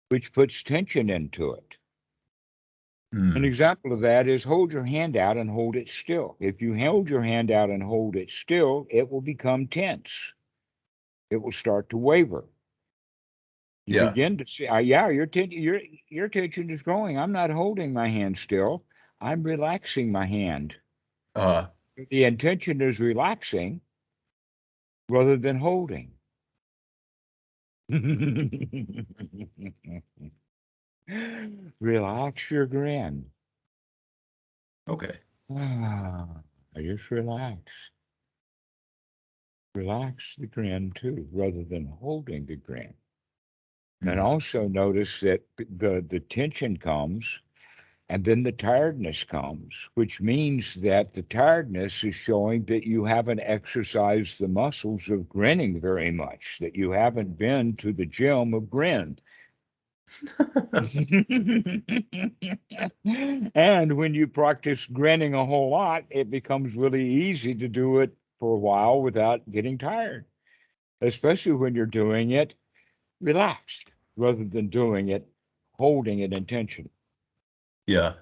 which puts tension into it. An hmm. example of that is hold your hand out and hold it still. If you hold your hand out and hold it still, it will become tense. It will start to waver. You Yeah. begin to see, yeah, your tension is growing. I'm not holding my hand still. I'm relaxing my hand. Uh, The intention is relaxing rather than holding. Relax your grin. okay. Just relax. Relax the grin too, rather than holding the grin. And Hmm. also notice that the tension comes and then the tiredness comes, which means that the tiredness is showing that you haven't exercised the muscles of grinning very much, that you haven't been to the gym of grin. And when you practice grinning a whole lot, it becomes really easy to do it for a while without getting tired, especially when you're doing it relaxed rather than doing it holding it in tension. Yeah.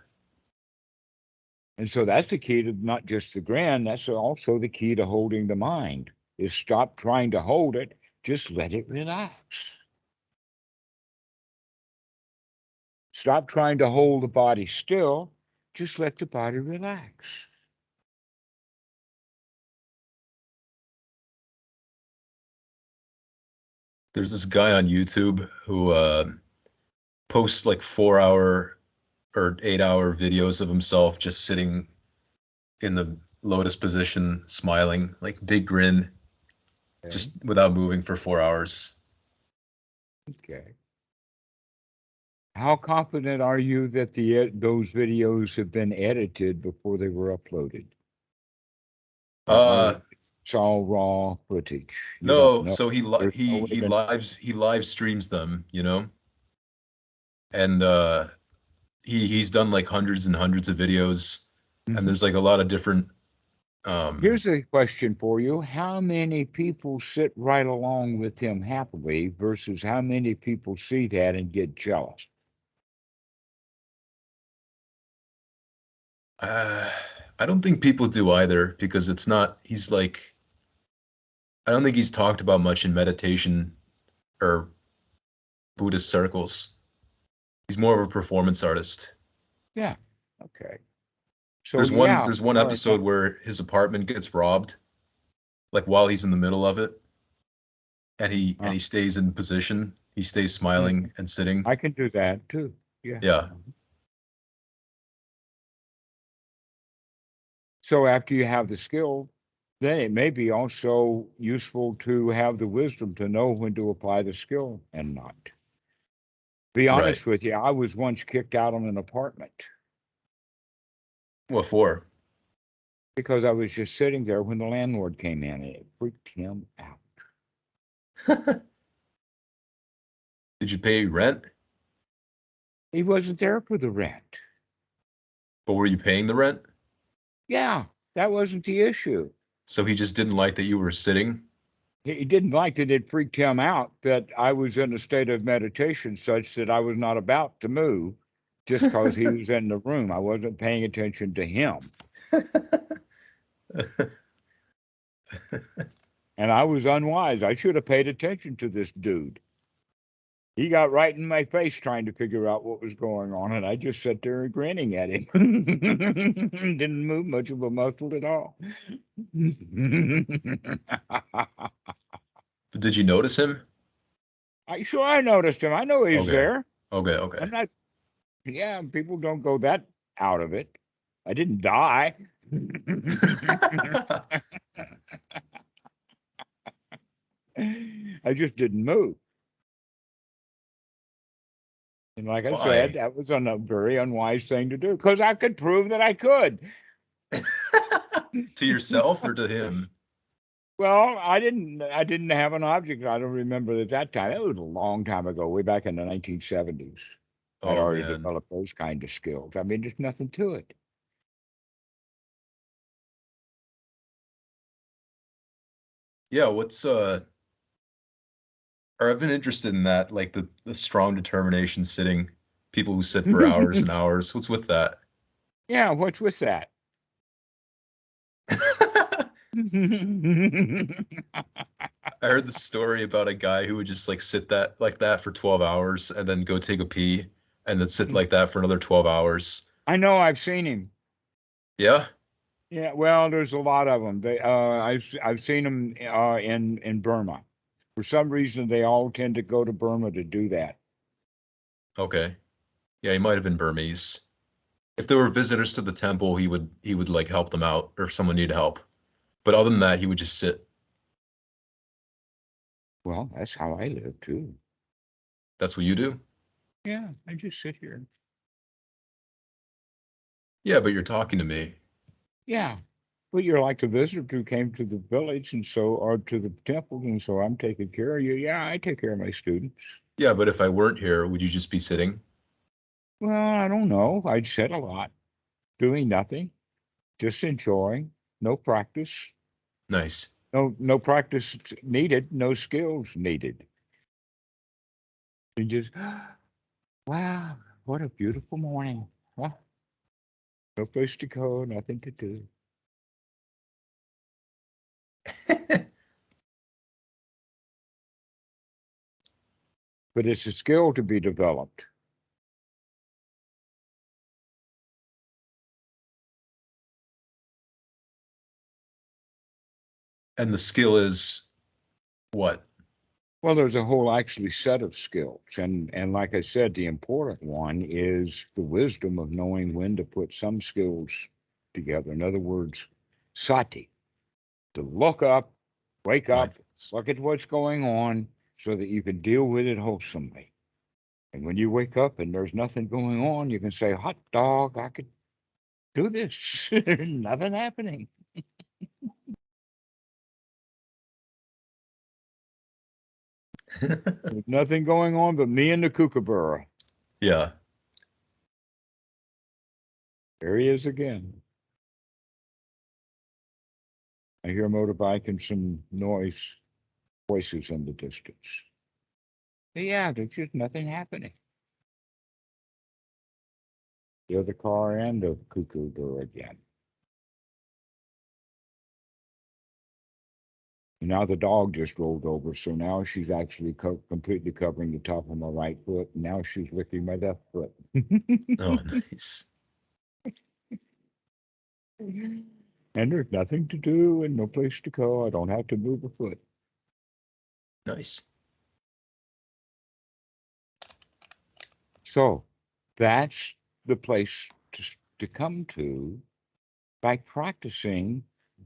And so that's the key to not just the grin, that's also the key to holding the mind, is stop trying to hold it, just let it relax. Stop trying to hold the body still, just let the body relax. There's this guy on YouTube who posts like 4 hour or 8 hour videos of himself just sitting in the lotus position, smiling, like big grin, Okay. just without moving for 4 hours. Okay. How confident are you that those videos have been edited before they were uploaded? Or Uh, it's all raw footage? You don't no, know. so There's no way to he live streams them, and he's done like hundreds and hundreds of videos, and Mhm. there's like a lot of different um Here's a question for you. How many people sit right along with him happily versus how many people see that and get jealous? uh, I don't think people do either because it's not he's like I don't think he's talked about much in meditation or Buddhist circles. He's more of a performance artist. Yeah. Okay. So There's one yeah, there's one episode where his apartment gets robbed, like while he's in the middle of it, and uh, he stays in position. He stays mhm. smiling and sitting. I can do that too. Yeah. Yeah. So after you have the skill, then it may be also useful to have the wisdom to know when to apply the skill and not. Be Right. honest with you, I was once kicked out on an apartment What for? because I was just sitting there when the landlord came in and it freaked him out. Did you pay rent? He wasn't there for the rent. But were you paying the rent? Yeah, that wasn't the issue. So he just didn't like that you were sitting? He didn't like that. It freaked him out that I was in a state of meditation such that I was not about to move just because he was in the room. I wasn't paying attention to him. And I was unwise. I should have paid attention to this dude. He got right in my face trying to figure out what was going on, and I just sat there grinning at him. Didn't move much of a muscle at all. Did you notice him? I noticed him. I know he's Okay. there. Okay. I'm not, yeah, people don't go that out of it. I didn't die. I just didn't move. And like I said, Why? that was a very unwise thing to do because I could prove that I could. To yourself or to him? Well, I didn't have an object. I don't remember at that time. It was a long time ago, way back in the 1970s. I'd Oh already man. developed those kind of skills. I mean, there's nothing to it. Yeah, or I've been interested in that, like the strong determination sitting, people who sit for hours and hours. What's with that? Yeah, what's with that? I heard the story about a guy who would just like sit that like that for 12 hours and then go take a pee and then sit like that for another 12 hours. I know I've seen him. Yeah? Yeah, well, there's a lot of them. I've seen them in Burma. For some reason, they all tend to go to Burma to do that. Okay. Yeah, he might have been Burmese. If there were visitors to the temple, he would like help them out or if someone needed help. But other than that, he would just sit. Well, that's how I live too. That's what you do? Yeah, I just sit here. Yeah, but you're talking to me. Yeah, but you're like a visitor who came to the village and so, or to the temple, and so I'm taking care of you. Yeah, I take care of my students. Yeah, but if I weren't here, would you just be sitting? Well, I don't know. I'd sit a lot, doing nothing, just enjoying, no practice, Nice. no practice needed, no skills needed. And just, wow, what a beautiful morning. Huh? No place to go, nothing to do. But it's a skill to be developed. And the skill is what? Well, there's a whole actually set of skills. And like I said, the important one is the wisdom of knowing when to put some skills together. In other words, sati, to look up, wake up, Mindfulness. look at what's going on so that you can deal with it wholesomely. And when you wake up and there's nothing going on, you can say, hot dog, I could do this. Nothing happening. There's nothing going on but me and the kookaburra. Yeah. There he is again. I hear a motorbike and some voices in the distance. Yeah, there's just nothing happening. The other car and the cuckoo door again. And now the dog just rolled over, so now she's actually completely covering the top of my right foot. And now she's licking my left foot. Oh, nice. And there's nothing to do and no place to go. I don't have to move a foot. Nice. So that's the place to come to by practicing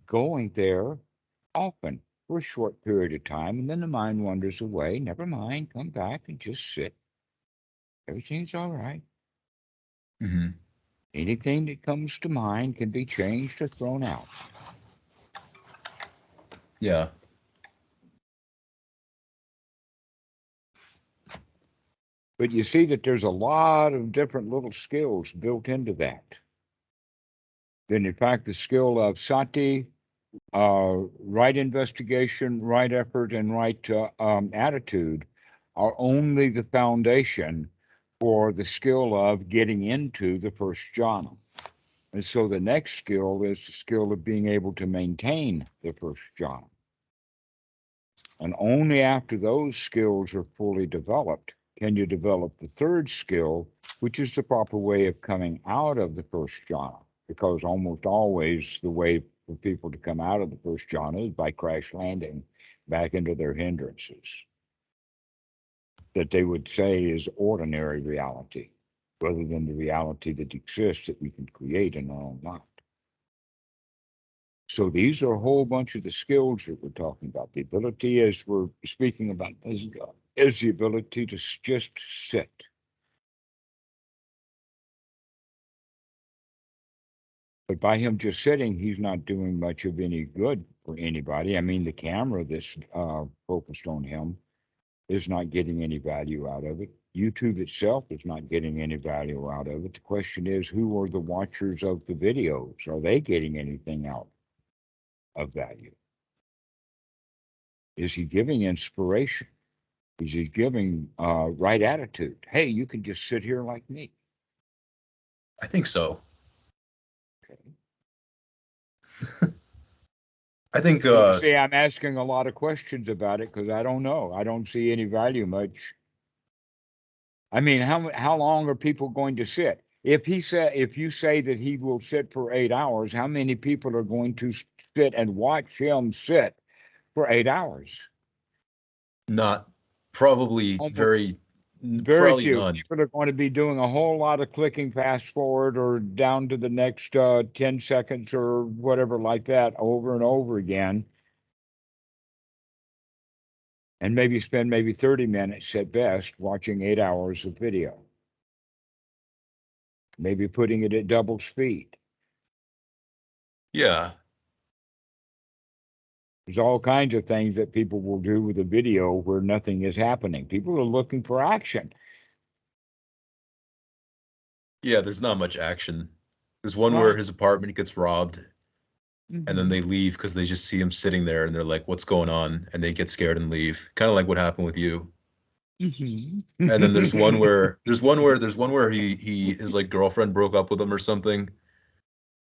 going there often for a short period of time, and then the mind wanders away. Never mind, come back and just sit. Everything's all right. Hmm. Anything that comes to mind can be changed or thrown out. Yeah. But you see that there's a lot of different little skills built into that. Then, in fact, the skill of sati, right investigation, right effort, and right attitude are only the foundation for the skill of getting into the first jhana. And so the next skill is the skill of being able to maintain the first jhana. And only after those skills are fully developed can you develop the third skill, which is the proper way of coming out of the first jhana. Because almost always the way for people to come out of the first jhana is by crash landing back into their hindrances that they would say is ordinary reality, rather than the reality that exists that we can create in our own mind. So these are a whole bunch of the skills that we're talking about. The ability, as we're speaking about this, is the ability to just sit. But by him just sitting, he's not doing much of any good for anybody. I mean, the camera that's focused on him is not getting any value out of it. YouTube itself is not getting any value out of it. The question is, who are the watchers of the videos? Are they getting anything out of value? Is he giving inspiration? Is he giving right attitude? Hey, you can just sit here like me. I think so. Okay. I think You see, I'm asking a lot of questions about it because I don't know. I don't see any value much. I mean, how long are people going to sit? If you say that he will sit for 8 hours, how many people are going to sit and watch him sit for 8 hours? not probably Almost very very probably few none. people are going to be doing a whole lot of clicking fast forward or down to the next 10 seconds or whatever like that over and over again, and maybe spend maybe 30 minutes at best watching 8 hours of video, maybe putting it at double speed. Yeah. There's all kinds of things that people will do with a video where nothing is happening. People are looking for action. Yeah, there's not much action. There's one where Right. his apartment gets robbed and then Mm-hmm. they leave because they just see him sitting there and they're like, what's going on? And they get scared and leave. Kind of like what happened with you. And then there's one Mm-hmm. where he his like girlfriend broke up with him or something.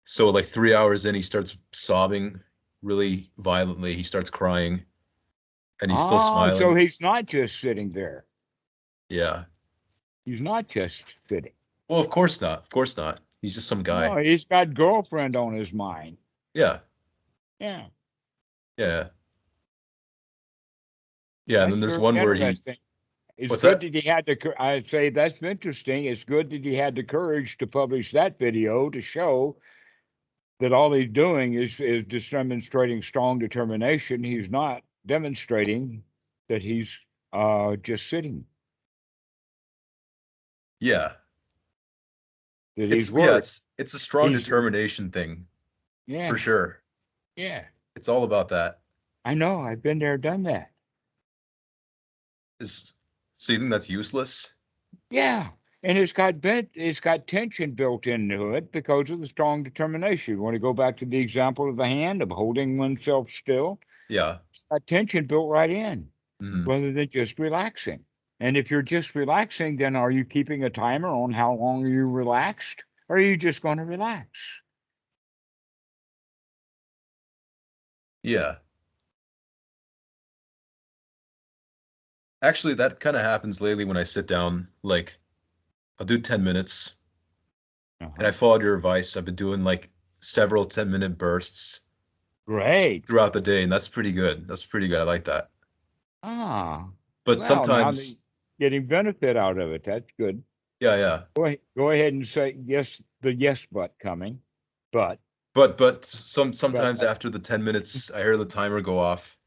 So like 3 hours in, he starts sobbing really violently. He starts crying and he's still Oh, so smiling. he's not just sitting there. Yeah. He's not just sitting. Well, of course not. Of course not. He's just some No, guy. he's got girlfriend on his mind. Yeah. Yeah, Yeah. Yeah. And then that's there's very one where he, interesting. It's what's good that? that he had the. I'd say that's interesting. It's good that he had the courage to publish that video to show that all he's doing is just demonstrating strong determination. He's not demonstrating that he's just sitting. Yeah. That It's, he's yeah, worried. it's a strong He's determination thing for yeah, sure. yeah. It's all about that. I know. I've been there, done that. Is, so you think that's useless? Yeah. And it's got tension built into it because of the strong determination. You want to go back to the example of the hand of holding oneself still? Yeah. It's got tension built right in Mhm. rather than just relaxing. And if you're just relaxing, then are you keeping a timer on how long you relaxed? Or are you just going to relax? Yeah. Actually, that kind of happens lately when I sit down. Like, I'll do 10 minutes and Uh-huh. I followed your advice. I've been doing like several 10-minute bursts Great. throughout the day, and that's pretty good. That's pretty good. I like that. Ah, But well, now the sometimes, getting benefit out of it. That's good. yeah, yeah. Go ahead and say yes, the yes but coming. But, But but, sometimes after the 10 minutes, I hear the timer go off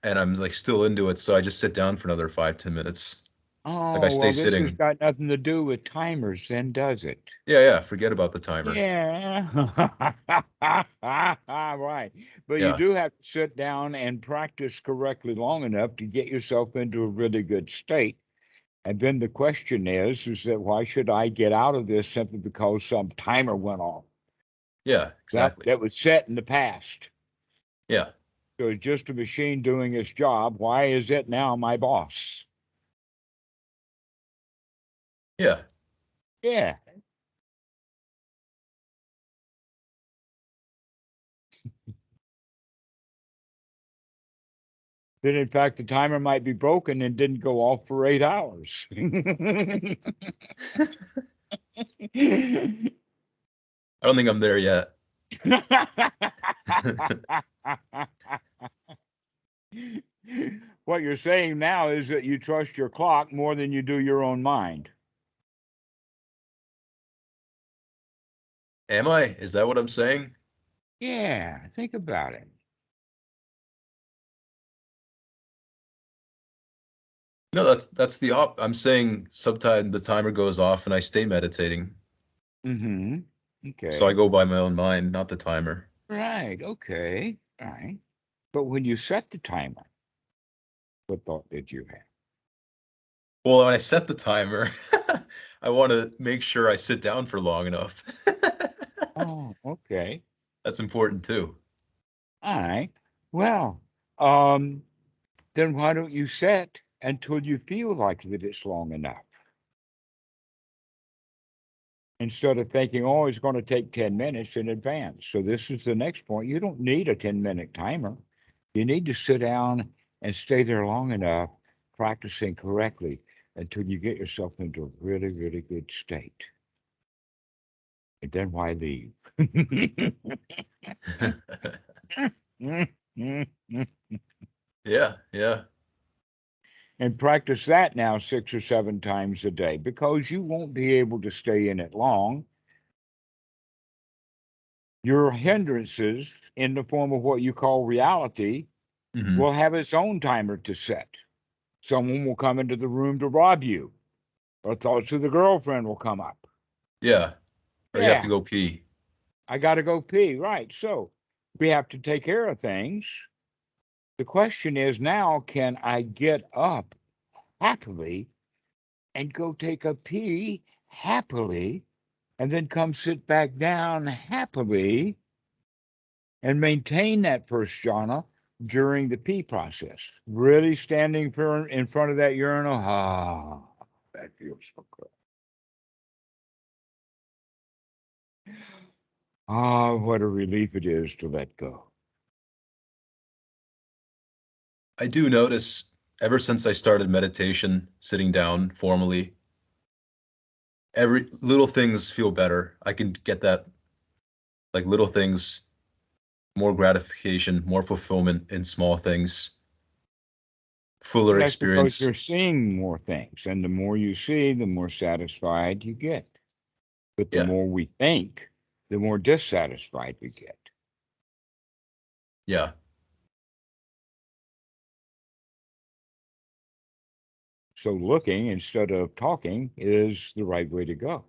and I'm like still into it, so I just sit down for another 5-10 minutes. Like I oh, stay well, this has sitting. got nothing to do with timers then, does it? Yeah, yeah, forget about the timer. Yeah. Right. But you Yeah. do have to sit down and practice correctly long enough to get yourself into a really good state. And then the question is that why should I get out of this simply because some timer went off? Yeah, That exactly. that was set in the past. Yeah. So it's just a machine doing its job. Why is it now my boss? Yeah. Yeah. Then, in fact, the timer might be broken and didn't go off for 8 hours. I don't think I'm there yet. What you're saying now is that you trust your clock more than you do your own mind. Am I? Is that what I'm saying? Yeah, think about it. No, that's the I'm saying sometimes the timer goes off and I stay meditating. Mm-hmm. So I Okay. go by my own mind, not the timer. Right. Okay. All right. But when you set the timer, what thought did you have? Well, when I set the timer, I want to make sure I sit down for long enough. Oh, okay. That's important too. All right. Well, um, then why don't you set until you feel like that it's long enough? Instead of thinking, oh, it's going to take 10 minutes in advance. So this is the next point. You don't need a 10-minute timer. You need to sit down and stay there long enough, practicing correctly until you get yourself into a really, really good state. And then why leave? Yeah, yeah. And practice that now 6 or 7 times a day because you won't be able to stay in it long. Your hindrances in the form of what you call reality Hmm. will have its own timer to set. Someone will come into the room to rob you, or thoughts of the girlfriend will come up. Yeah. Or you have to Yeah, go pee. I got to go pee. Right. So we have to take care of things. The question is now, can I get up happily and go take a pee happily and then come sit back down happily and maintain that first jhana during the pee process? Really standing in front of that urinal. Ah, that feels so good. Ah, what a relief it is to let go. I do notice ever since I started meditation, sitting down formally, every little things feel better. I can get that, like little things, more gratification, more fulfillment in small things, Well, fuller that's because experience. you're seeing more things, and the more you see, the more satisfied you get. But the Yeah. more we think, the more dissatisfied we get. Yeah. So looking instead of talking is the right way to go.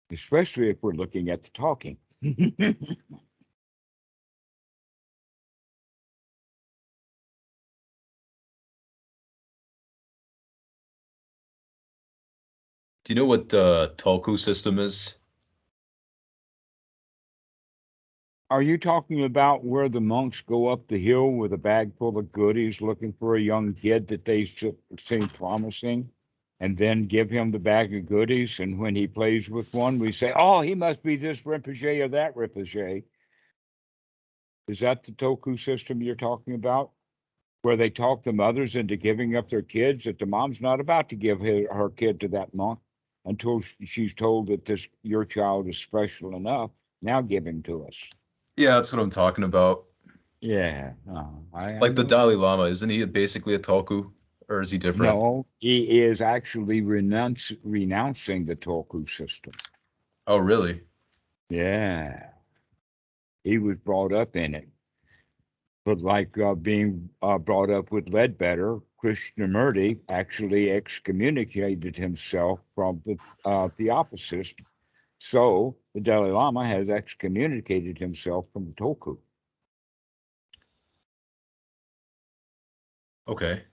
Especially if we're looking at the talking. Do you know what tulku system is? Are you talking about where the monks go up the hill with a bag full of goodies looking for a young kid that they seem promising and then give him the bag of goodies? And when he plays with one, we say, oh, he must be this Rinpoche or that Rinpoche. Is that the Toku system you're talking about? Where they talk the mothers into giving up their kids, that the mom's not about to give her kid to that monk until she's told that this your child is special enough. Now give him to us. Yeah, that's what I'm talking about. Yeah, I Like the know. Dalai Lama, isn't he basically a tulku, or is he different? No, he is actually renouncing the Tulku system. Oh, really? Yeah, he was brought up in it. But like being brought up with Ledbetter, Krishnamurti actually excommunicated himself from the Theosophist. So the Dalai Lama has excommunicated himself from the Tulku. Okay.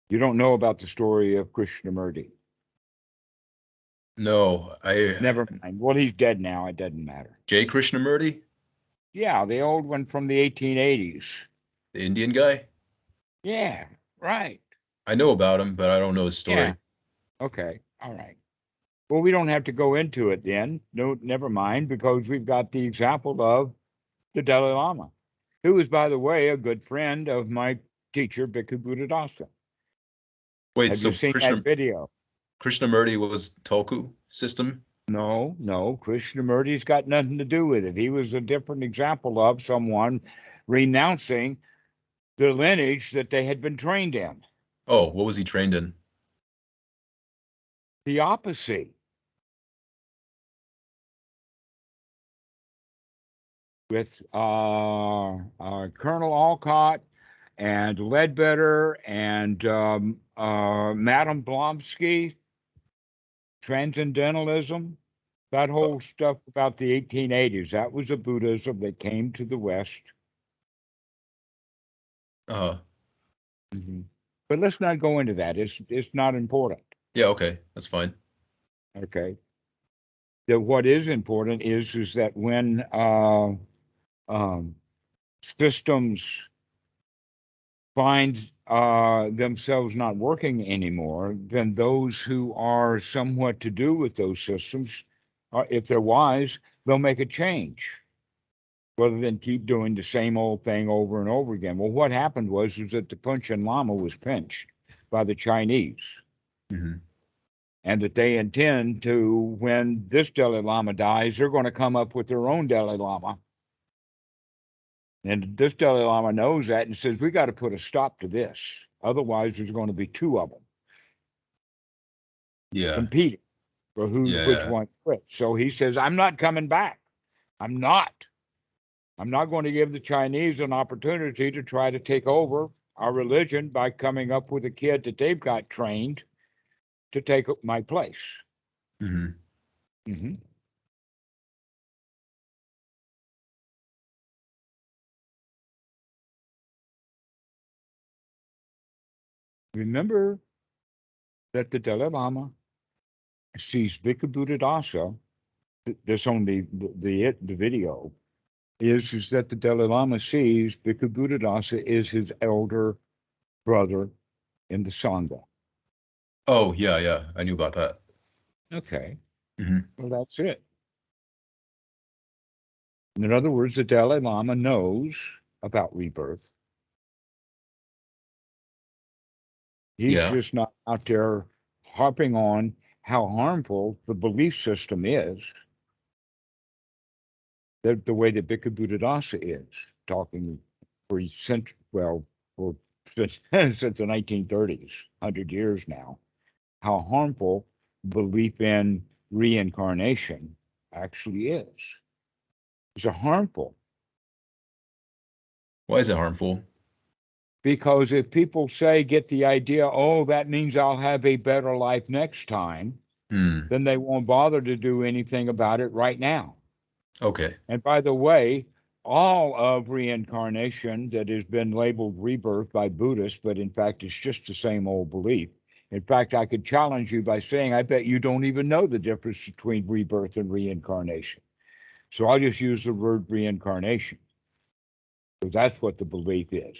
You don't know about the story of Krishnamurti. No, Never mind. Well, he's dead now. It doesn't matter. J. Krishnamurti, Yeah, the old one from the 1880s. the Indian guy. Yeah, right. I know about him, but I don't know his Yeah. story. Okay. All right. Well, we don't have to go into it then. No, never mind, because we've got the example of the Dalai Lama, who is, by the way, a good friend of my teacher, Bhikkhu Buddhadasa. Wait, Have you so seen that video? Krishnamurti was Tulku system? No, no. Krishnamurti's got nothing to do with it. He was a different example of someone renouncing the lineage that they had been trained in. Oh, what was he trained in? The opposite. With Colonel Alcott and Ledbetter and Madame Blonsky, Transcendentalism, that whole stuff about the 1880s. That was a Buddhism that came to the West. Uh, Mhm. But let's not go into that. It's not important. yeah, okay, that's fine. Okay. What is important is that when um, systems find themselves not working anymore, then those who are somewhat to do with those systems, if they're wise, they'll make a change rather than keep doing the same old thing over and over again. Well, what happened was that the Panchen Lama was pinched by the Chinese, Hmm. and that they intend to, when this Dalai Lama dies, they're going to come up with their own Dalai Lama. And this Dalai Lama knows that and says, we got to put a stop to this. Otherwise, there's going to be two of them Yeah, competing for which yeah. one quits. So he says, I'm not coming back. I'm not. I'm not going to give the Chinese an opportunity to try to take over our religion by coming up with a kid that they've got trained to take my place. Hmm. Mm-hmm. Remember that the Dalai Lama sees Bhikkhu Buddhadasa. This on the video is that the Dalai Lama sees Bhikkhu Buddhadasa is his elder brother in the Sangha. Oh, yeah, yeah. I knew about that. Okay, Hmm. well, that's it. In other words, the Dalai Lama knows about rebirth. He's Yeah. just not out there harping on how harmful the belief system is, the way that Bhikkhu Buddhadasa is, talking for well, for since the 1930s, 100 years now, how harmful belief in reincarnation actually is. It's a harmful. Why is it harmful? Because if people say, get the idea, oh, that means I'll have a better life next time, Hmm. then they won't bother to do anything about it right now. Okay. And by the way, all of reincarnation that has been labeled rebirth by Buddhists, but in fact, it's just the same old belief. In fact, I could challenge you by saying, I bet you don't even know the difference between rebirth and reincarnation. So I'll just use the word reincarnation because that's what the belief is.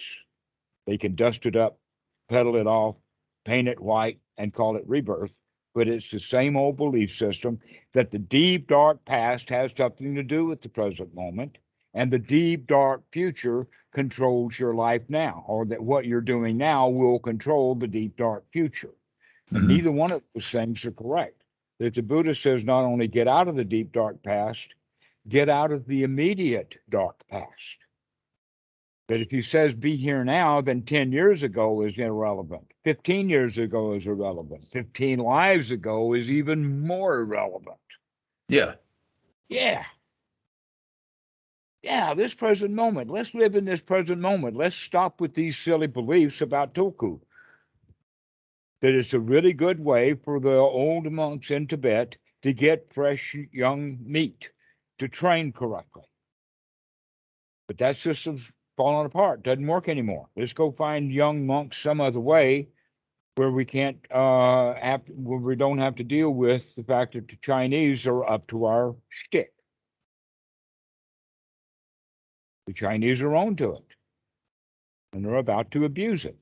They can dust it up, pedal it off, paint it white, and call it rebirth. But it's the same old belief system that the deep, dark past has something to do with the present moment, and the deep, dark future controls your life now, or that what you're doing now will control the deep, dark future. And Hmm. neither one of those things are correct. That the Buddha says not only get out of the deep, dark past, get out of the immediate dark past. That if he says be here now, then 10 years ago is irrelevant. 15 years ago is irrelevant. 15 lives ago is even more irrelevant. Yeah. Yeah. Yeah, this present moment. Let's live in this present moment. Let's stop with these silly beliefs about tulku. That it's a really good way for the old monks in Tibet to get fresh young meat to train correctly. But that system's falling apart, doesn't work anymore. Let's go find young monks some other way where we can't where we don't have to deal with the fact that the Chinese are up to our shtick. The Chinese are on to it, and they're about to abuse it.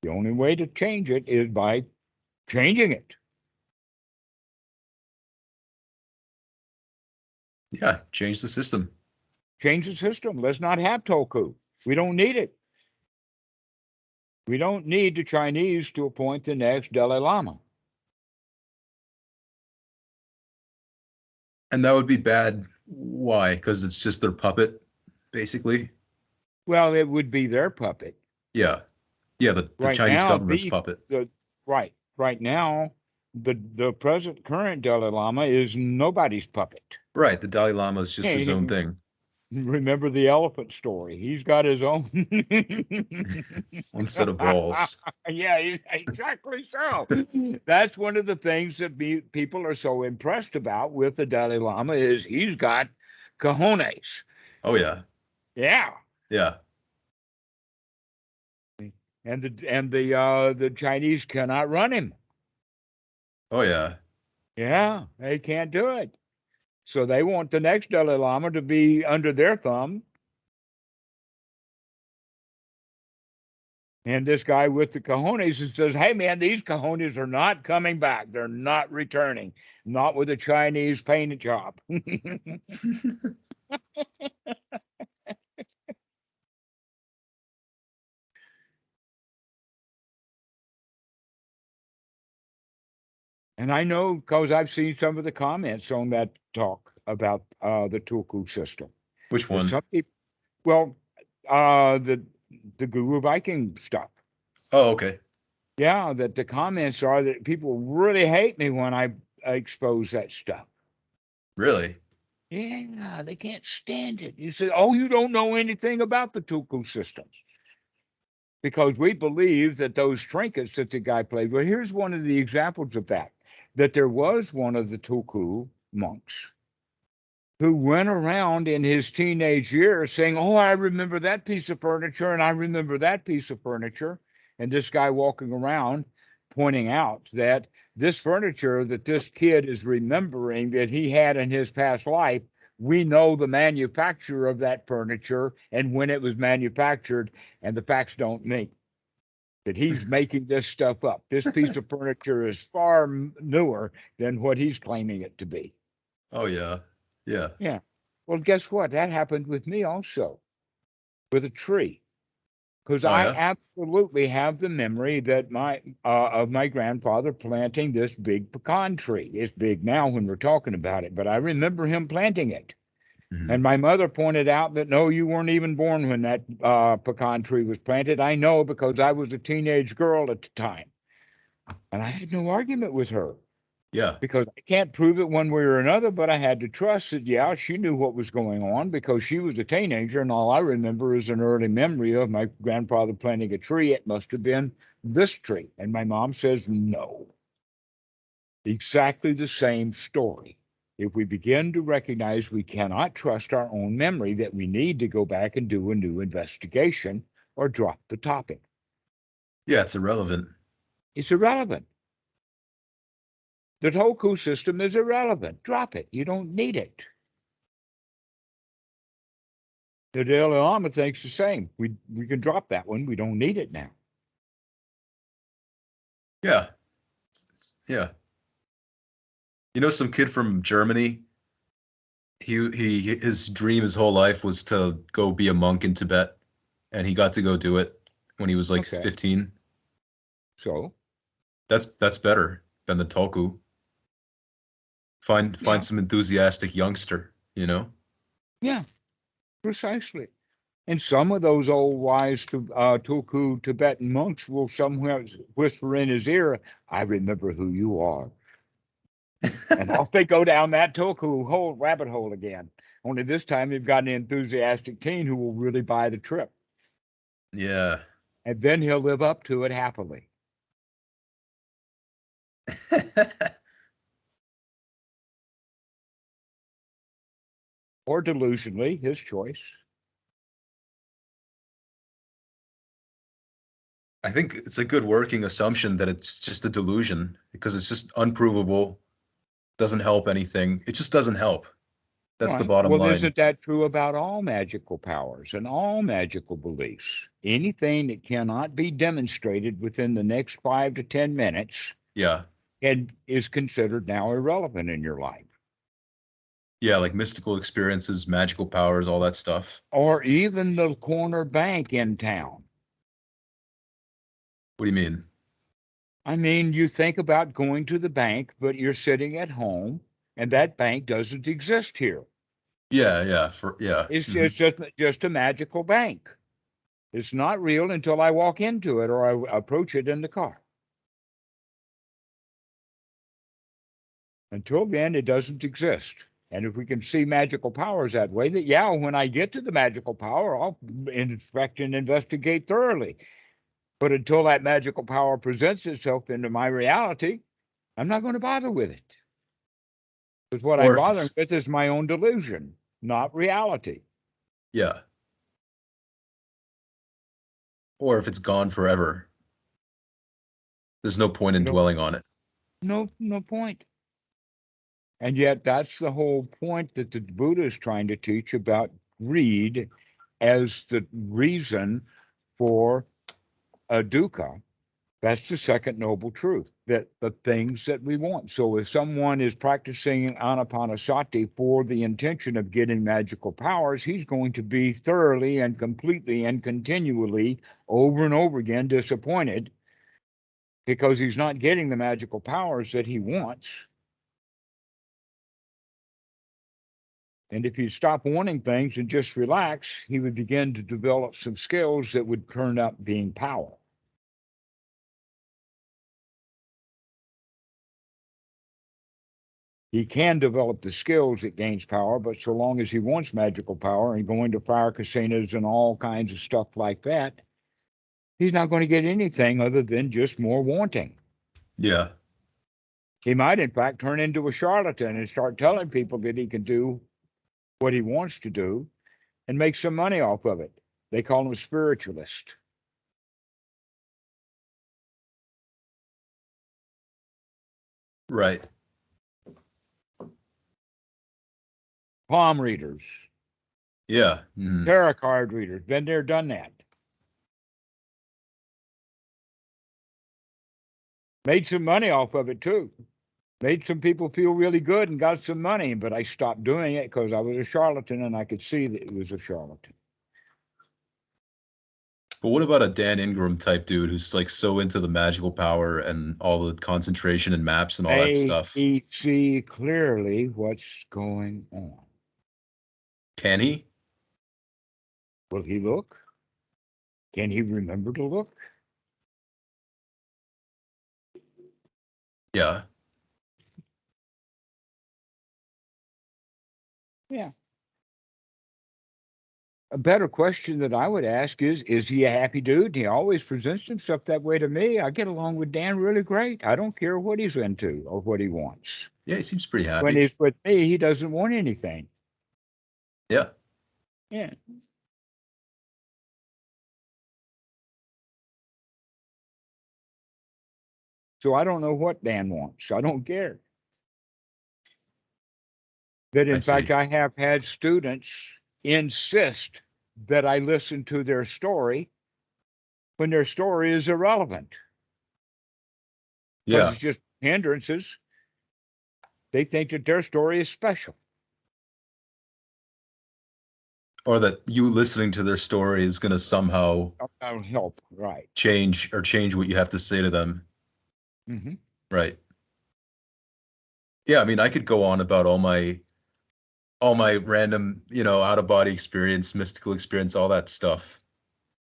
The only way to change it is by changing it. Yeah, change the system. Change the system. Let's not have tulku. We don't need it. We don't need the Chinese to appoint the next Dalai Lama. And that would be bad. Why? Because it's just their puppet, basically. Well, it would be their puppet. Yeah. Yeah, the Right Chinese now, government's puppet. right now, the present current Dalai Lama is nobody's puppet. Right. The Dalai Lama is just his own Hey, thing. remember the elephant story? He's got his own. One set of balls. Yeah, exactly so. That's one of the things that people are so impressed about with the Dalai Lama is he's got cojones. Oh yeah. Yeah. Yeah. And the Chinese cannot run him. Oh yeah. Yeah, they can't do it. So they want the next Dalai Lama to be under their thumb. And this guy with the cojones says, hey, man, these cojones are not coming back. They're not returning, not with a Chinese paint job. And I know because I've seen some of the comments on that talk about the tulku system. Which There's one? some people, well, the Guru Viking stuff. Oh, okay. Yeah, that the comments are that people really hate me when I expose that stuff. Really? Yeah, they can't stand it. You say, oh, you don't know anything about the tulku systems. Because we believe that those trinkets that the guy played. Well, here's one of the examples of that there was one of the tulku monks who went around in his teenage years saying, oh, I remember that piece of furniture and I remember that piece of furniture. And this guy walking around pointing out that this furniture that this kid is remembering that he had in his past life, we know the manufacturer of that furniture and when it was manufactured, and the facts don't meet that he's making this stuff up. This piece of furniture is far newer than what he's claiming it to be. Oh yeah. Yeah. Yeah. Well, guess what? That happened with me also with a tree. Because Oh I yeah. absolutely have the memory that of my grandfather planting this big pecan tree. It's big now when we're talking about it, but I remember him planting it. Mhm. And my mother pointed out that no, you weren't even born when that pecan tree was planted. I know because I was a teenage girl at the time, and I had no argument with her. Yeah. Because I can't prove it one way or another, but I had to trust that, yeah, she knew what was going on because she was a teenager, and all I remember is an early memory of my grandfather planting a tree. It must have been this tree. And my mom says, no, exactly the same story. If we begin to recognize we cannot trust our own memory, that we need to go back and do a new investigation or drop the topic. Yeah, it's irrelevant. It's irrelevant. The Tulku system is irrelevant. Drop it. You don't need it. The Dalai Lama thinks the same. We can drop that one. We don't need it now. Yeah. Yeah. You know, some kid from Germany, his dream his whole life was to go be a monk in Tibet, and he got to go do it when he was like Okay. 15. So That's better than the Tulku. Find yeah, some enthusiastic youngster, you know? yeah, precisely. And some of those old wise Tulku Tibetan monks will somewhere whisper in his ear, "I remember who you are," and off they go down that Tulku hole, rabbit hole again. Only this time they've got an enthusiastic teen who will really buy the trip, Yeah. and then he'll live up to it happily. Or delusionally, his choice. I think it's a good working assumption that it's just a delusion because it's just unprovable, doesn't help anything. It just doesn't help. That's the Right. bottom Well, line. isn't that true about all magical powers and all magical beliefs? Anything that cannot be demonstrated within the next 5 to 10 minutes Yeah. and is considered now irrelevant in your life. Yeah, like mystical experiences, magical powers, all that stuff. Or even the corner bank in town. What do you mean? I mean, you think about going to the bank, but you're sitting at home and that bank doesn't exist here. Yeah, yeah. It's Mhm. just a magical bank. It's not real until I walk into it or I approach it in the car. Until then, it doesn't exist. And if we can see magical powers that way, that yeah, when I get to the magical power, I'll inspect and investigate thoroughly. But until that magical power presents itself into my reality, I'm not going to bother with it. Because what I'm Or if bothering it's with is my own delusion, not reality. yeah, or if it's gone forever. There's no point in You know, dwelling on it. no point. And yet, that's the whole point that the Buddha is trying to teach about greed as the reason for a dukkha. That's the second noble truth, that the things that we want. So if someone is practicing anapanasati for the intention of getting magical powers, he's going to be thoroughly and completely and continually over and over again disappointed because he's not getting the magical powers that he wants. And if he'd stop wanting things and just relax, he would begin to develop some skills that would turn up being power. He can develop the skills that gains power, but so long as he wants magical power and going to fire casinos and all kinds of stuff like that, he's not going to get anything other than just more wanting. Yeah. He might, in fact, turn into a charlatan and start telling people that he can do what he wants to do and make some money off of it. They call him a spiritualist. Right. Palm readers, Yeah. Mhm. tarot card readers, been there, done that. Made some money off of it too. Made some people feel really good and got some money, but I stopped doing it because I was a charlatan and I could see that it was a charlatan. But what about a Dan Ingram type dude who's like so into the magical power and all the concentration and maps and all that May stuff? he see clearly what's going on. Can he? Will he look? Can he remember to look? Yeah. Yeah. A better question that I would ask is he a happy dude? He always presents himself that way to me. I get along with Dan really great. I don't care what he's into or what he wants. Yeah, he seems pretty When happy. he's with me, he doesn't want anything. Yeah. Yeah. So I don't know what Dan wants. I don't care. That I in fact, see. I have had students insist that I listen to their story when their story is irrelevant because Yeah. it's just hindrances. They think that their story is special. Or that you listening to their story is going to somehow That'll help, right? change what you have to say to them. Mm-hmm. Right. Yeah, I mean, I could go on about all my random, out of body experience, mystical experience, all that stuff.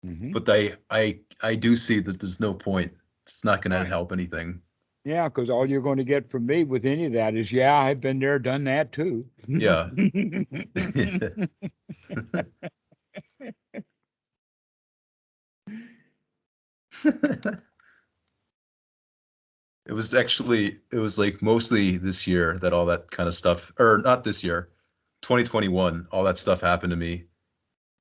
Mm-hmm. But I do see that there's no point. It's not going to Right. help anything. Yeah, because all you're going to get from me with any of that is, yeah, I've been there, done that too. Yeah. It was like mostly this year that all that kind of stuff, or not this year, 2021, all that stuff happened to me.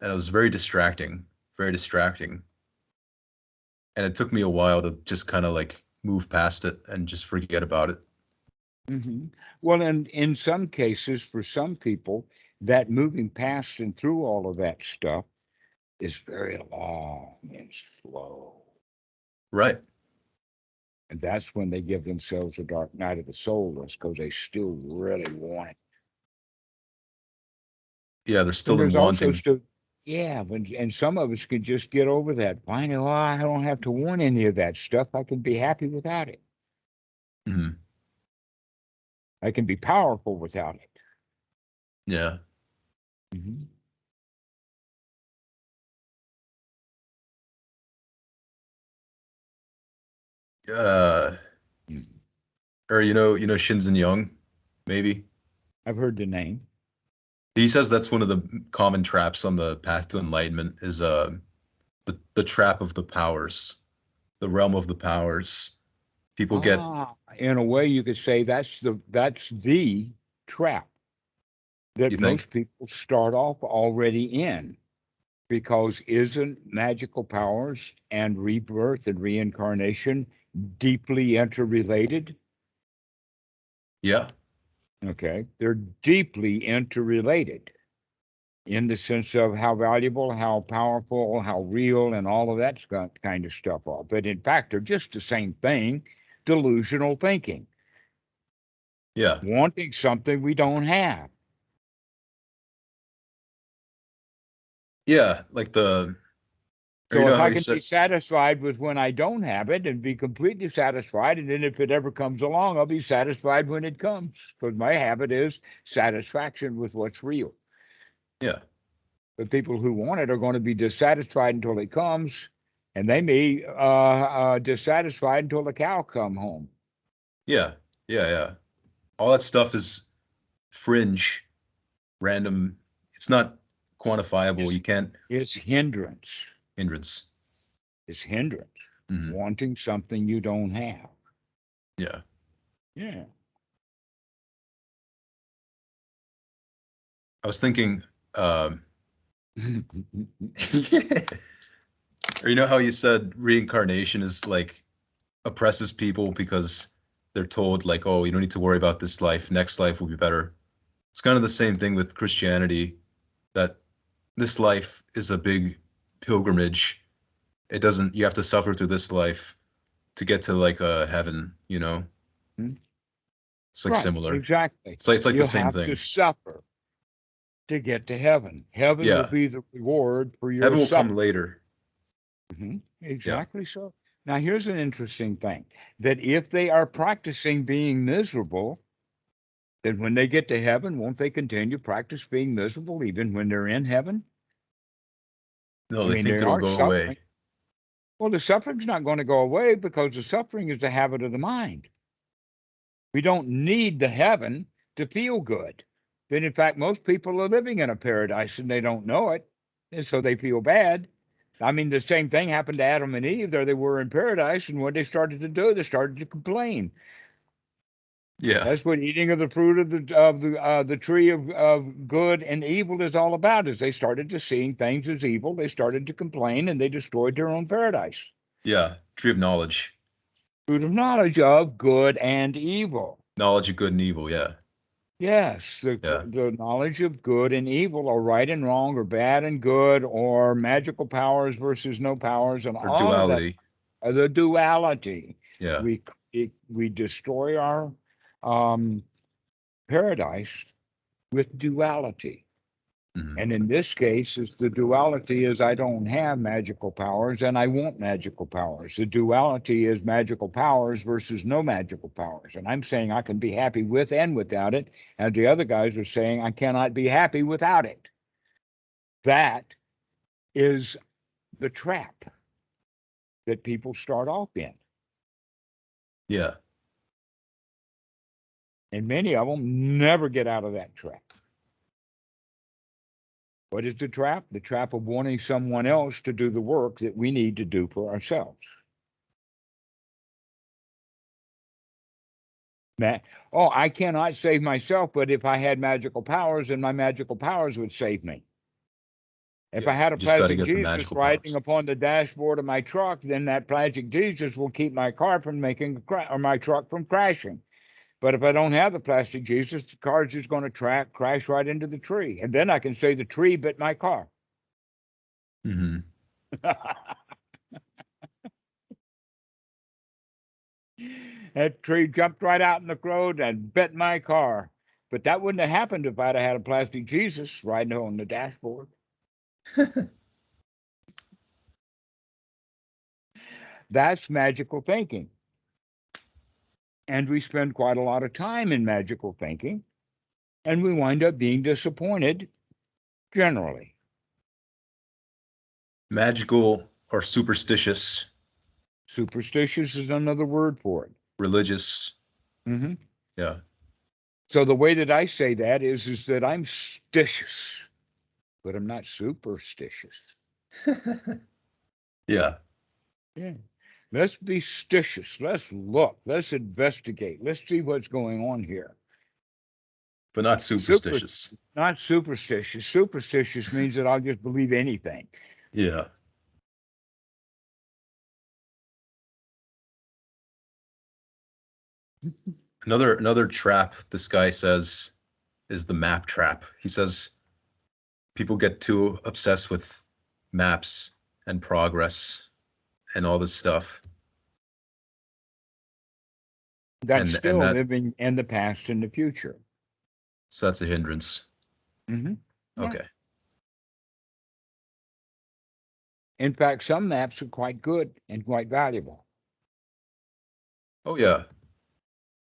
And it was very distracting, very distracting. And it took me a while to just kind of like move past it and just forget about it. Mm-hmm. Well, and in some cases, for some people, that moving past and through all of that stuff is very long and slow. Right. And that's when they give themselves a dark night of the soul, that's because they still really want it. Yeah, they're And still in there's also wanting. still, yeah, and some of us could just get over that. Fine, oh, I don't have to want any of that stuff. I can be happy without it. Mhm. I can be powerful without it. Yeah. Mm-hmm. Uh, Mm-hmm. or you know Shinzen Young, maybe. I've heard the name. He says that's one of the common traps on the path to enlightenment is the trap of the powers, the realm of the powers. People get, In a way, you could say that's the trap that you think? most people start off already in, because isn't magical powers and rebirth and reincarnation deeply interrelated? Yeah. Okay, they're deeply interrelated in the sense of how valuable, how powerful, how real, and all of that kind of stuff are. But in fact, they're just the same thing: delusional thinking, Yeah. wanting something we don't have. Yeah, like the or you So if know how I he can be said, satisfied with when I don't have it and be completely satisfied, and then if it ever comes along, I'll be satisfied when it comes, because my habit is satisfaction with what's real. yeah. But people who want it are going to be dissatisfied until it comes, and they may dissatisfied until the cow come home. Yeah. Yeah, yeah. All that stuff is fringe, random. It's not quantifiable. Is You can't is hindrance. hindrance. Is hindrance. Hmm. Wanting something you don't have. Yeah. Yeah. I was thinking, or you know how you said reincarnation is like oppresses people because they're told like, oh, you don't need to worry about this life. Next life will be better. It's kind of the same thing with Christianity, that this life is a big pilgrimage. It doesn't, you have to suffer through this life to get to like heaven, you know? It's like Right, similar. exactly. It's like the You same have to thing. suffer to get to heaven. Heaven will Yeah. be the reward for your Heaven will come suffering. later. Yeah. Exactly so. Now, here's an interesting thing, that if they are practicing being miserable, then when they get to heaven, won't they continue practice being miserable even when they're in heaven? No, I they mean, think they it'll are go away. suffering. Well, the suffering's not going to go away, because the suffering is the habit of the mind. We don't need the heaven to feel good. Then, in fact, most people are living in a paradise and they don't know it. And so they feel bad. I mean, the same thing happened to Adam and Eve. There they were in paradise, and what they started to do, they started to complain. Yeah. That's what eating of the fruit of the tree of good and evil is all about. Is they started to seeing things as evil, they started to complain, and they destroyed their own paradise. Yeah. Tree of knowledge. Fruit of knowledge of good and evil. Knowledge of good and evil. Yeah. Yes, Yeah. the knowledge of good and evil, or right and wrong, or bad and good, or magical powers versus no powers, and Or all of that, duality. the duality. Yeah. We destroy our um, paradise with duality. Hmm. And in this case, is the duality is I don't have magical powers and I want magical powers. The duality is magical powers versus no magical powers. And I'm saying I can be happy with and without it. And the other guys are saying I cannot be happy without it. That is the trap that people start off in. Yeah. And many of them never get out of that trap. What is the trap? The trap of wanting someone else to do the work that we need to do for ourselves. Oh, I cannot save myself, but if I had magical powers, then my magical powers would save me. If Yeah, I had a you just got to plastic get the Jesus magical riding powers. upon the dashboard of my truck, then that plastic Jesus will keep my car from making a crash, or my truck from crashing. But if I don't have the plastic Jesus, the car is just going to crash right into the tree. And then I can say the tree bit my car. Mm-hmm. That tree jumped right out in the road and bit my car. But that wouldn't have happened if I'd have had a plastic Jesus riding on the dashboard. That's magical thinking. And we spend quite a lot of time in magical thinking, and we wind up being disappointed generally. Magical or superstitious, Superstitious is another word for it. religious. Mm-hmm. Yeah. So the way that I say that is that I'm stitious, but I'm not superstitious. Yeah. Yeah. Let's be stitious. Let's look. Let's investigate. Let's see what's going on here. But not Super, superstitious. not superstitious. Superstitious means that I'll just believe anything. Yeah. Another trap this guy says is the map trap. He says people get too obsessed with maps and progress and all this stuff. That's And still that living in the past and the future. so that's a hindrance. Mm-hmm. Yeah. Okay. In fact, some maps are quite good and quite valuable. Oh yeah.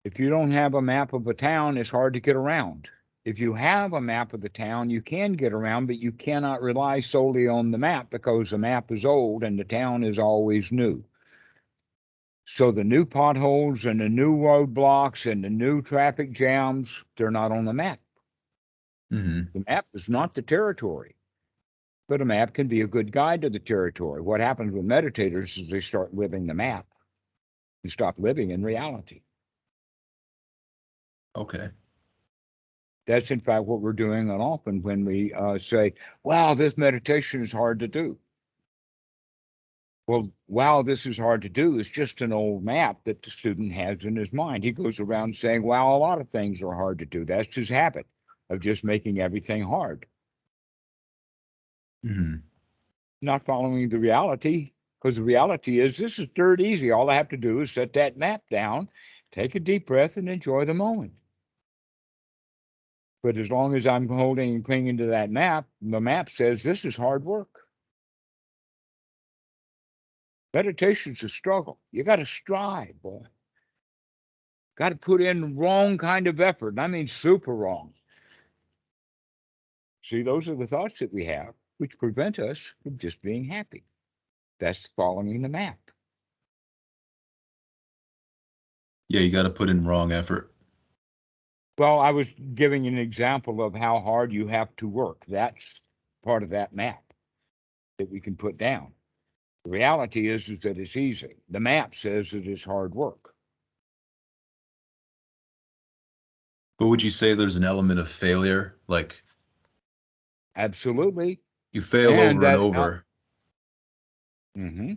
If you don't have a map of a town, it's hard to get around. If you have a map of the town, you can get around, but you cannot rely solely on the map because the map is old and the town is always new. So the new potholes and the new roadblocks and the new traffic jams, they're not on the map. Mm-hmm. The map is not the territory, but a map can be a good guide to the territory. What happens with meditators is they start living the map and stop living in reality. Okay. That's in fact what we're doing often when we say, wow, this meditation is hard to do. Well, wow, this is hard to do is just an old map that the student has in his mind. He goes around saying, wow, a lot of things are hard to do. That's his habit of just making everything hard, Mm-hmm. not following the reality. Because the reality is, this is dirt easy. All I have to do is set that map down, take a deep breath, and enjoy the moment. But as long as I'm holding and clinging to that map, the map says this is hard work. Meditation's a struggle. You got to strive, boy. Got to put in wrong kind of effort. And I mean super wrong. See, those are the thoughts that we have, which prevent us from just being happy. That's following the map. Yeah, you got to put in wrong effort. Well, I was giving an example of how hard you have to work. That's part of that map that we can put down. The reality is that it's easy. The map says it is hard work. But would you say there's an element of failure? Like Absolutely. you fail And over and that over. mm-hmm.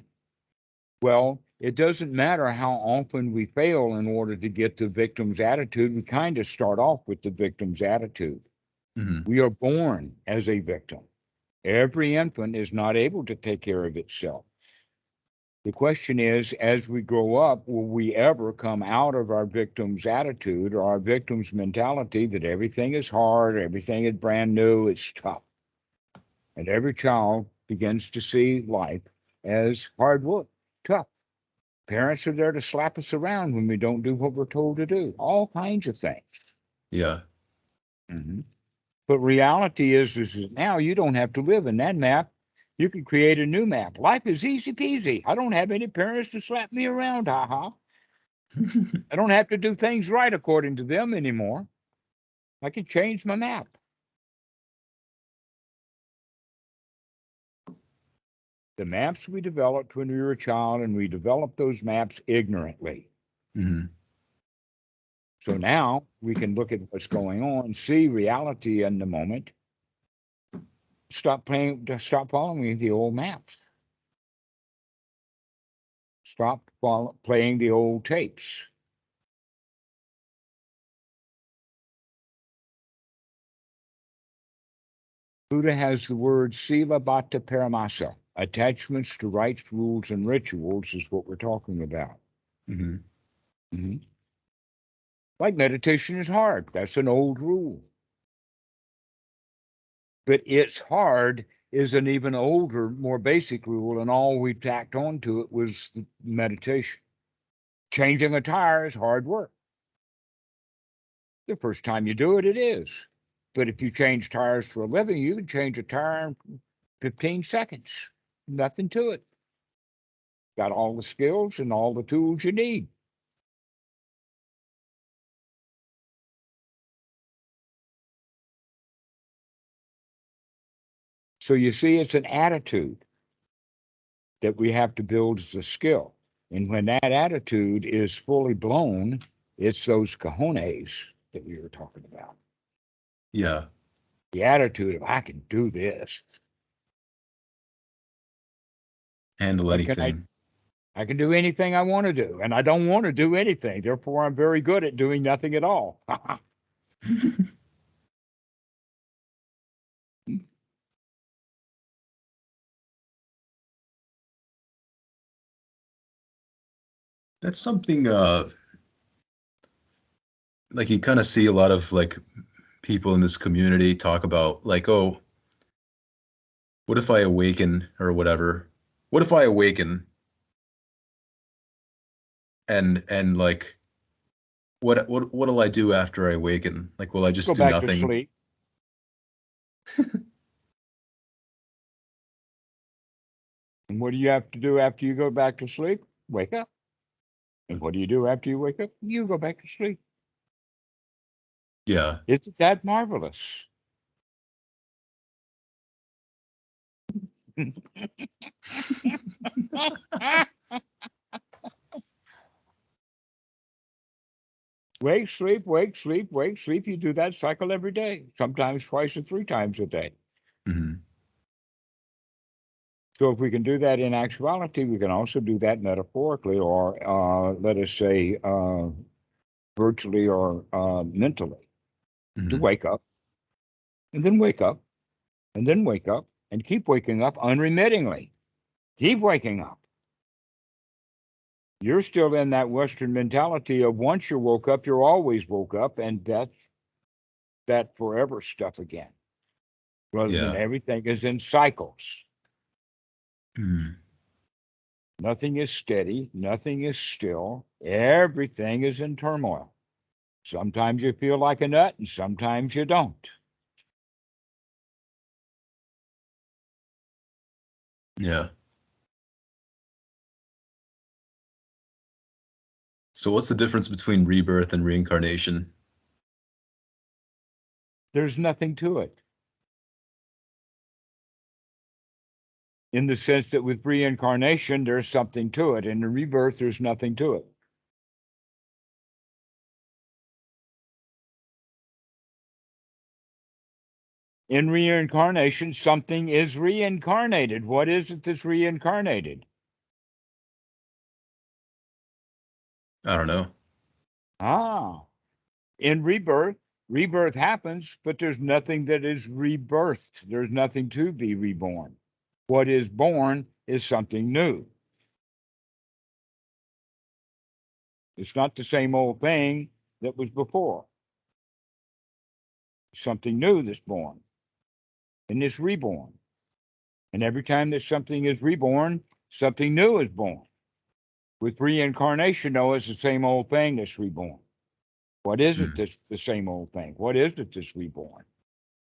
Well, it doesn't matter how often we fail in order to get the victim's attitude. We kind of start off with the victim's attitude. Mm-hmm. We are born as a victim. Every infant is not able to take care of itself. The question is, as we grow up, will we ever come out of our victim's attitude or our victim's mentality that everything is hard, everything is brand new, it's tough? And every child begins to see life as hard work, tough. Parents are there to slap us around when we don't do what we're told to do, all kinds of things. Yeah. Mm-hmm. But reality is now you don't have to live in that map. You can create a new map. Life is easy peasy. I don't have any parents to slap me around. Ha ha. I don't have to do things right according to them anymore. I can change my map. The maps we developed when we were a child, and we developed those maps ignorantly. Mm-hmm. So now we can look at what's going on, see reality in the moment, stop following the old maps. Stop playing the old tapes. Buddha has the word sila bhatta paramasa. Attachments to rites, rules, and rituals is what we're talking about. Mm-hmm. Mm-hmm. Like meditation is hard. That's an old rule. But it's hard is an even older, more basic rule, and all we tacked onto it was the meditation. Changing a tire is hard work. The first time you do it, it is. But if you change tires for a living, you can change a tire in 15 seconds. Nothing to it. Got all the skills and all the tools you need. So you see, it's an attitude that we have to build as a skill. And when that attitude is fully blown, it's those cojones that we were talking about. Yeah. The attitude of, I can do this. Handle What can anything. I can do anything I want to do, and I don't want to do anything. Therefore, I'm very good at doing nothing at all. That's something like you kind of see a lot of like people in this community talk about like, oh, what if I awaken or whatever? What if I awaken and like what'll I do after I awaken? Like, will I just Go do back to nothing? sleep. And what do you have to do after you go back to sleep? Wake up. And what do you do after you wake up? You go back to sleep. Yeah. Isn't that marvelous? Wake, sleep, wake, sleep, wake, sleep. You do that cycle every day, sometimes twice or three times a day. Mm-hmm. So if we can do that in actuality, we can also do that metaphorically, or let us say virtually or mentally. To Mm-hmm. wake up, and then wake up, and then wake up, and keep waking up unremittingly. Keep waking up. You're still in that Western mentality of once you're woke up, you're always woke up, and that's that forever stuff again. Rather than Yeah. everything is in cycles. Mm. Nothing is steady, nothing is still, everything is in turmoil. Sometimes you feel like a nut, and sometimes you don't. Yeah. So what's the difference between rebirth and reincarnation? There's nothing to it. In the sense that with reincarnation, there's something to it. In the rebirth, there's nothing to it. In reincarnation, something is reincarnated. What is it that's reincarnated? I don't know. Ah, in rebirth, rebirth happens, but there's nothing that is rebirthed. There's nothing to be reborn. What is born is something new. It's not the same old thing that was before. Something new that's born, and it's reborn. And every time that something is reborn, something new is born. With reincarnation, though, it's the same old thing that's reborn. What is it Mm. that's the same old thing? What is it that's reborn?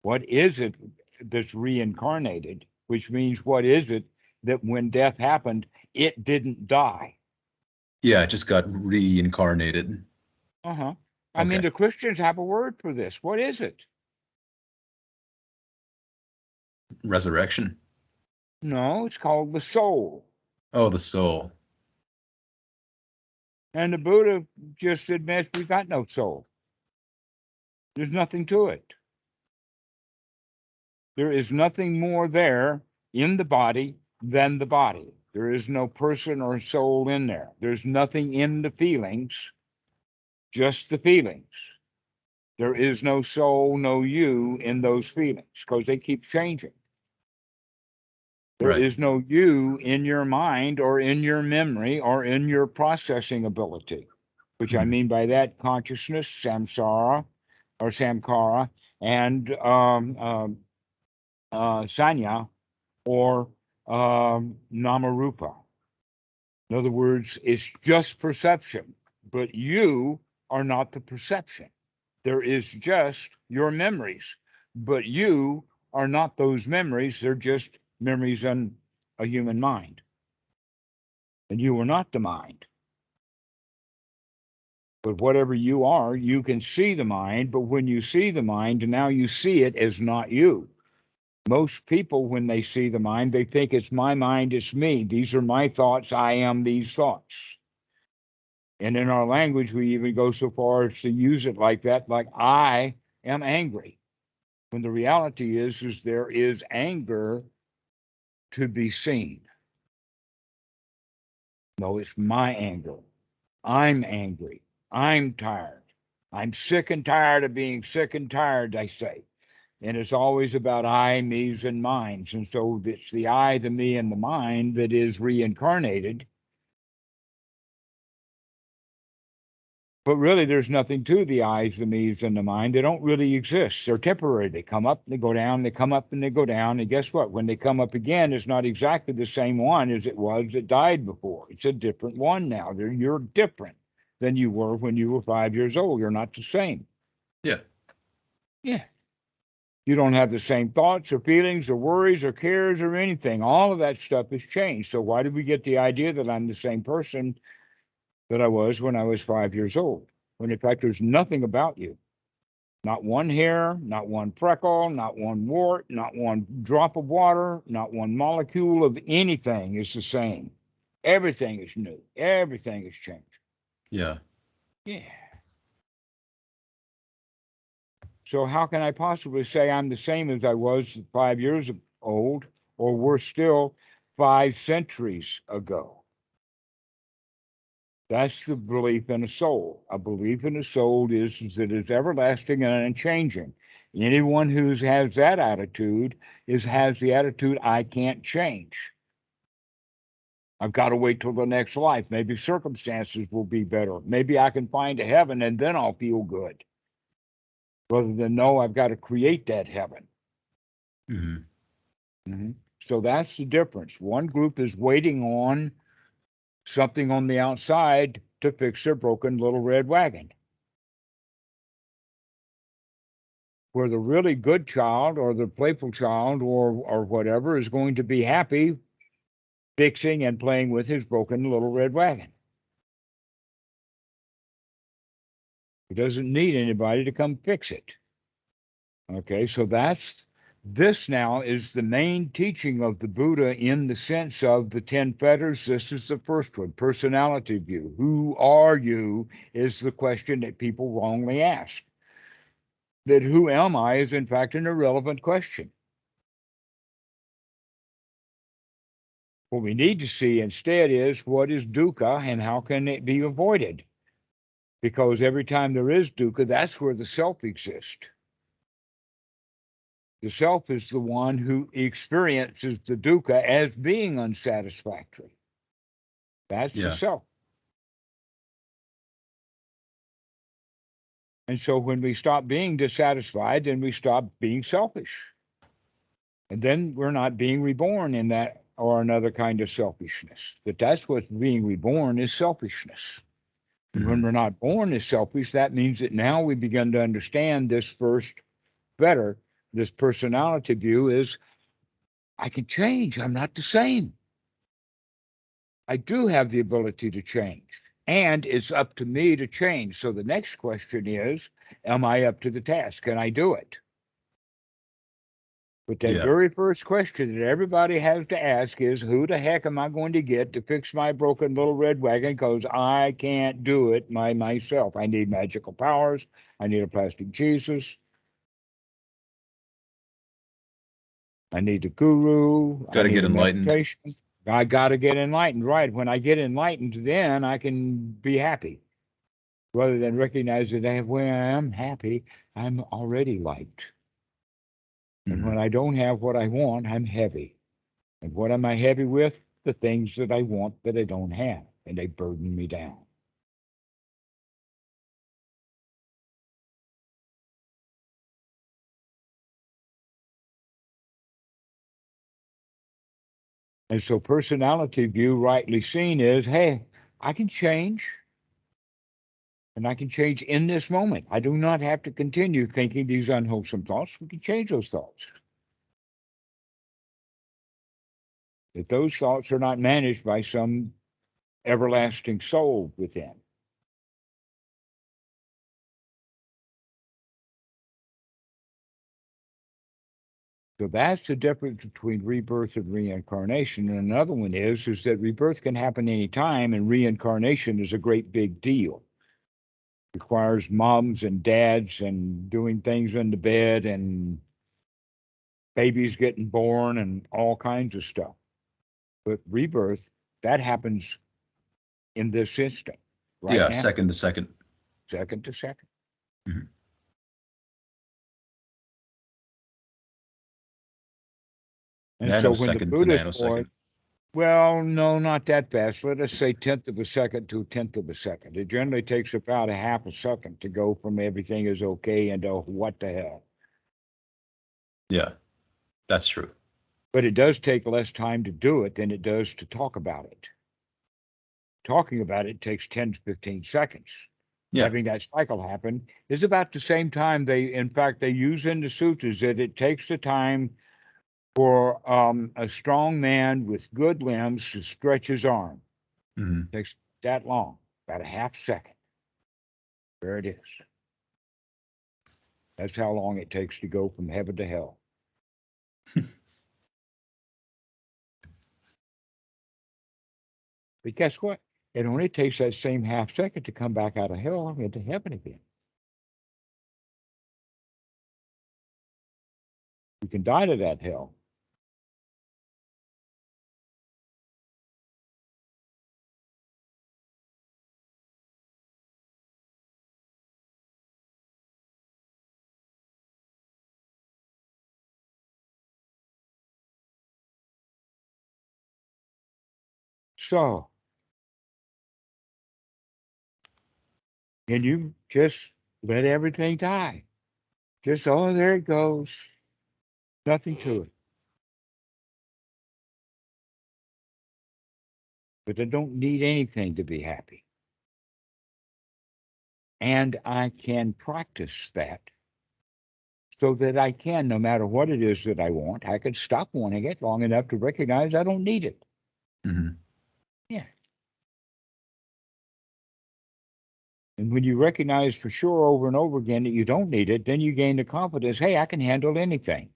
What is it that's reincarnated? Which means, what is it that when death happened, it didn't die? Yeah, it just got reincarnated. Uh-huh. I mean, Okay. the Christians have a word for this. What is it? Resurrection. No, it's called the soul. Oh, the soul. And the Buddha just admits we got no soul. There's nothing to it. There is nothing more there in the body than the body. There is no person or soul in there. There's nothing in the feelings, just the feelings. There is no soul, no you in those feelings because they keep changing. There Right. is no you in your mind or in your memory or in your processing ability, which I mean by that consciousness, samsara or samkara, and sanya or namarupa. In other words, it's just perception, but you are not the perception. There is just your memories, but you are not those memories. They're just memories in a human mind. And you are not the mind. But whatever you are, you can see the mind, but when you see the mind, now you see it as not you. Most people, when they see the mind, they think it's my mind, it's me. These are my thoughts, I am these thoughts. And in our language, we even go so far as to use it like that, like I am angry. When the reality is there is anger to be seen. No, it's my anger. I'm angry. I'm tired. I'm sick and tired of being sick and tired, I say. And it's always about I, me's, and mine's. And so it's the I, the me, and the mine that is reincarnated. But really, there's nothing to the I's, the me's, and the mind. They don't really exist. They're temporary. They come up, they go down, they come up, and they go down. And guess what? When they come up again, it's not exactly the same one as it was that died before. It's a different one now. You're different than you were when you were 5 years old. You're not the same. Yeah. Yeah. You don't have the same thoughts or feelings or worries or cares or anything. All of that stuff has changed. So why did we get the idea that I'm the same person that I was when I was 5 years old? When in fact, there's nothing about you. Not one hair, not one freckle, not one wart, not one drop of water, not one molecule of anything is the same. Everything is new. Everything has changed. Yeah. Yeah. So how can I possibly say I'm the same as I was 5 years old, or worse still, 5 centuries ago? That's the belief in a soul. A belief in a soul is that it's everlasting and unchanging. Anyone who has that attitude has the attitude, I can't change. I've got to wait till the next life. Maybe circumstances will be better. Maybe I can find a heaven and then I'll feel good. Rather than, no, I've got to create that heaven. Mm-hmm. So that's the difference. One group is waiting on something on the outside to fix their broken little red wagon. Where the really good child or the playful child or whatever is going to be happy fixing and playing with his broken little red wagon. He doesn't need anybody to come fix it. Okay, so this now is the main teaching of the Buddha in the sense of the 10 fetters. This is the first one, personality view. Who are you is the question that people wrongly ask. That who am I is in fact an irrelevant question. What we need to see instead is what is dukkha and how can it be avoided? Because every time there is dukkha, that's where the self exists. The self is the one who experiences the dukkha as being unsatisfactory. That's the Yeah. self. And so when we stop being dissatisfied, then we stop being selfish. And then we're not being reborn in that or another kind of selfishness. But that's what's being reborn is selfishness. And when we're not born as selfish, that means that now we begin to understand this first better. This personality view is I can change. I'm not the same. I do have the ability to change. And it's up to me to change. So the next question is, am I up to the task? Can I do it? But that Yeah. very first question that everybody has to ask is, who the heck am I going to get to fix my broken little red wagon? Because I can't do it myself. I need magical powers. I need a plastic Jesus. I need a guru. Got I to need get a enlightened. meditation. I got to get enlightened, right? When I get enlightened, then I can be happy. Rather than recognize that when I am happy, I'm already light. And when I don't have what I want, I'm heavy. And what am I heavy with? The things that I want that I don't have, and they burden me down. And so personality view, rightly seen, is, hey, I can change. And I can change in this moment. I do not have to continue thinking these unwholesome thoughts. We can change those thoughts. If those thoughts are not managed by some everlasting soul within. So that's the difference between rebirth and reincarnation. And another one is that rebirth can happen anytime, and reincarnation is a great big deal. It requires moms and dads and doing things in the bed and babies getting born and all kinds of stuff. But rebirth, that happens in this instant, right Yeah, now, second to second. second to second. Mhm. And so when the Nanosecond to Buddhist point, nanosecond. well, no, not that fast. Let us say tenth of a second to a tenth of a second. It generally takes about a half a second to go from everything is okay into what the hell. Yeah, that's true. But it does take less time to do it than it does to talk about it. Talking about it takes 10 to 15 seconds. Yeah. Having that cycle happen is about the same time in fact, they use in the sutras that it takes the time for a strong man with good limbs to stretch his arm. Mhm. It takes that long, about a half second. There it is. That's how long it takes to go from heaven to hell. But guess what? It only takes that same half second to come back out of hell into heaven again. You can die to that hell. So, and you just let everything die. Just, oh, there it goes. Nothing to it. But I don't need anything to be happy. And I can practice that so that I can, no matter what it is that I want, I can stop wanting it long enough to recognize I don't need it. Mhm. Yeah. And when you recognize for sure over and over again that you don't need it, then you gain the confidence, hey, I can handle anything.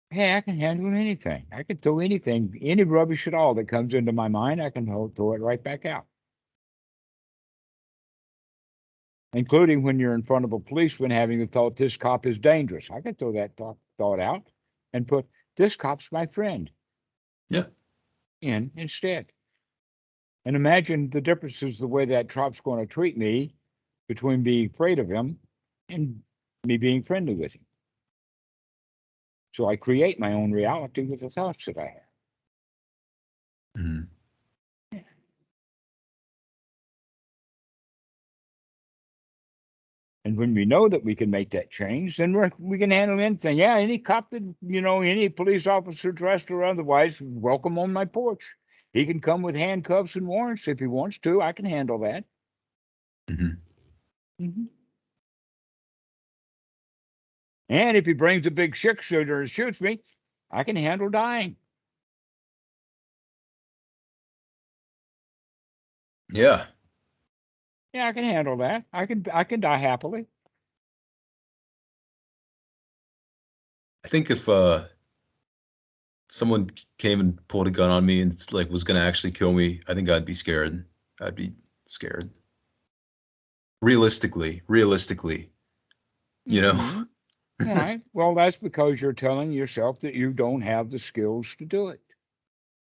Hey, I can handle anything. I can throw anything, any rubbish at all that comes into my mind, I can throw it right back out. Including when you're in front of a policeman having the thought, this cop is dangerous. I can throw that thought out and put, this cop's my friend Yeah. in instead. And imagine the differences the way that cop's going to treat me between being afraid of him and me being friendly with him. So I create my own reality with the thoughts that I have. Mhm. And when we know that we can make that change, then we can handle anything. Yeah, any cop that, any police officer, dressed or otherwise, welcome on my porch. He can come with handcuffs and warrants if he wants to. I can handle that. Mhm. Mhm. And if he brings a big six shooter and shoots me, I can handle dying. Yeah. Yeah, I can handle that. I can die happily. I think if someone came and pulled a gun on me and like was gonna actually kill me, I think I'd be scared. I'd be scared. Realistically, you know. Mhm. Right. Well, that's because you're telling yourself that you don't have the skills to do it.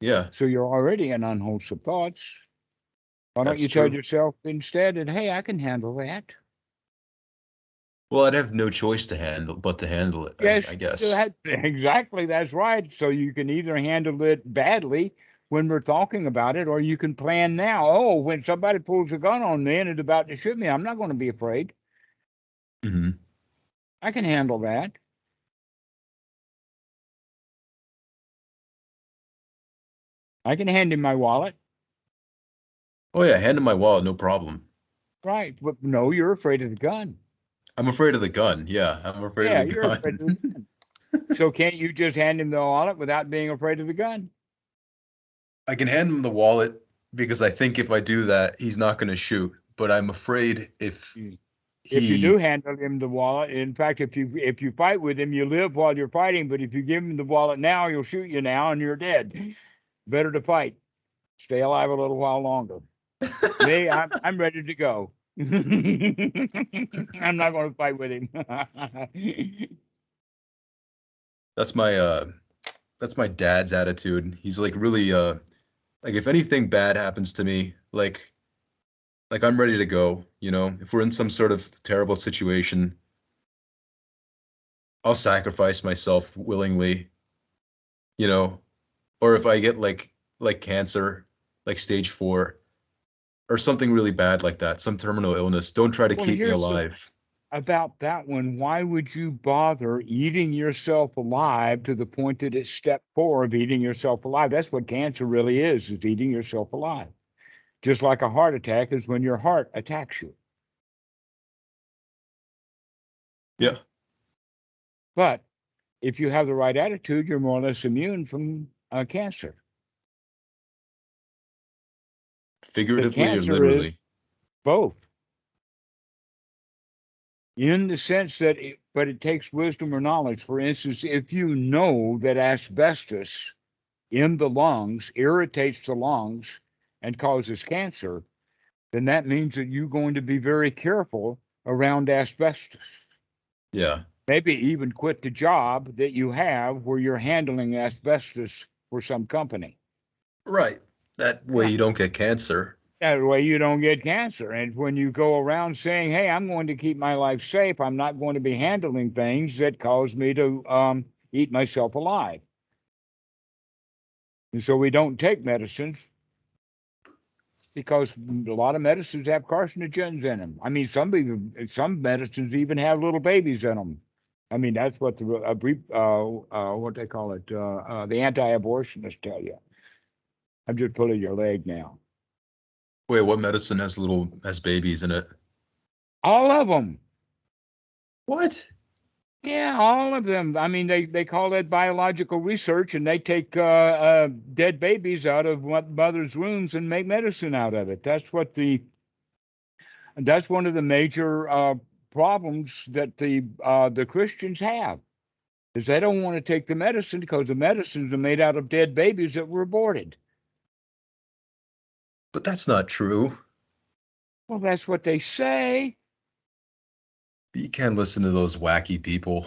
Yeah, So you're already in unwholesome thoughts. Why don't that's you tell true. yourself instead that, hey, I can handle that? Well, I'd have no choice but to handle it, I Yes, guess. that, exactly. That's right. So you can either handle it badly when we're talking about it, or you can plan now. Oh, when somebody pulls a gun on me and is about to shoot me, I'm not going to be afraid. Hmm. I can handle that. I can hand him my wallet. Oh yeah, hand him my wallet, no problem. Right. But no, you're afraid of the gun. I'm afraid of the gun. Yeah, I'm afraid of Yeah, the you're afraid of the gun. gun. So can't you just hand him the wallet without being afraid of the gun? I can hand him the wallet because I think if I do that, he's not going to shoot. But I'm afraid if Mm. If you do he, handle him the wallet, in fact, if you fight with him, you live while you're fighting. But if you give him the wallet now, he'll shoot you now, and you're dead. Better to fight. Stay alive a little while longer. Me, I'm ready to go. I'm not going to fight with him. that's my that's my dad's attitude. He's like really like if anything bad happens to me, like I'm ready to go, you know. If we're in some sort of terrible situation, I'll sacrifice myself willingly, you know. Or if I get like cancer, like stage 4 or something really bad like that, some terminal illness, don't try to Well, keep me here's alive. about that one. Why would you bother eating yourself alive to the point that it's step 4 of eating yourself alive? That's what cancer really is eating yourself alive. Just like a heart attack is when your heart attacks you. Yeah, But if you have the right attitude, you're more or less immune from cancer. But figuratively or cancer is literally. both in the sense that, but it takes wisdom or knowledge. For instance, if you know that asbestos in the lungs irritates the lungs and causes cancer, then that means that you're going to be very careful around asbestos. Yeah. Maybe even quit the job that you have where you're handling asbestos for some company. Right. That way Yeah. you don't get cancer. That way you don't get cancer. And when you go around saying, hey, I'm going to keep my life safe, I'm not going to be handling things that cause me to eat myself alive. And so we don't take medicines because a lot of medicines have carcinogens in them. I mean, some medicines even have little babies in them. I mean, that's what what they call it, the anti-abortionists tell you. I'm just pulling your leg now. Wait, what medicine has babies in it? All of them. What? Yeah, all of them. I mean, they call that biological research, and they take dead babies out of what mothers' wombs and make medicine out of it. That's one of the major problems that the Christians have is they don't want to take the medicine because the medicines are made out of dead babies that were aborted. But that's not true. Well, that's what they say, You can't listen to those wacky people.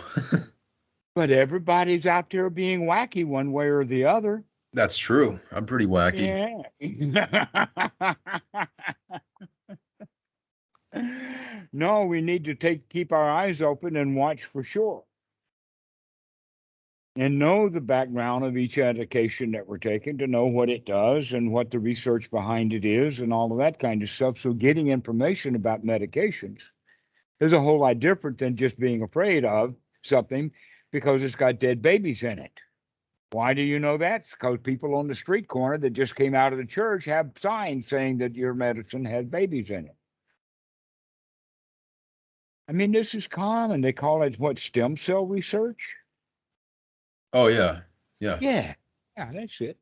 but everybody's out there being wacky one way or the other. That's true. I'm pretty wacky. Yeah. No, we need to keep our eyes open and watch for sure. And know the background of each education that we're taking to know what it does and what the research behind it is and all of that kind of stuff. So getting information about medications is a whole lot different than just being afraid of something because it's got dead babies in it. Why do you know that? It's because people on the street corner that just came out of the church have signs saying that your medicine has babies in it. I mean, this is common. They call it what, stem cell research? Oh yeah. Yeah. Yeah, yeah, that's it.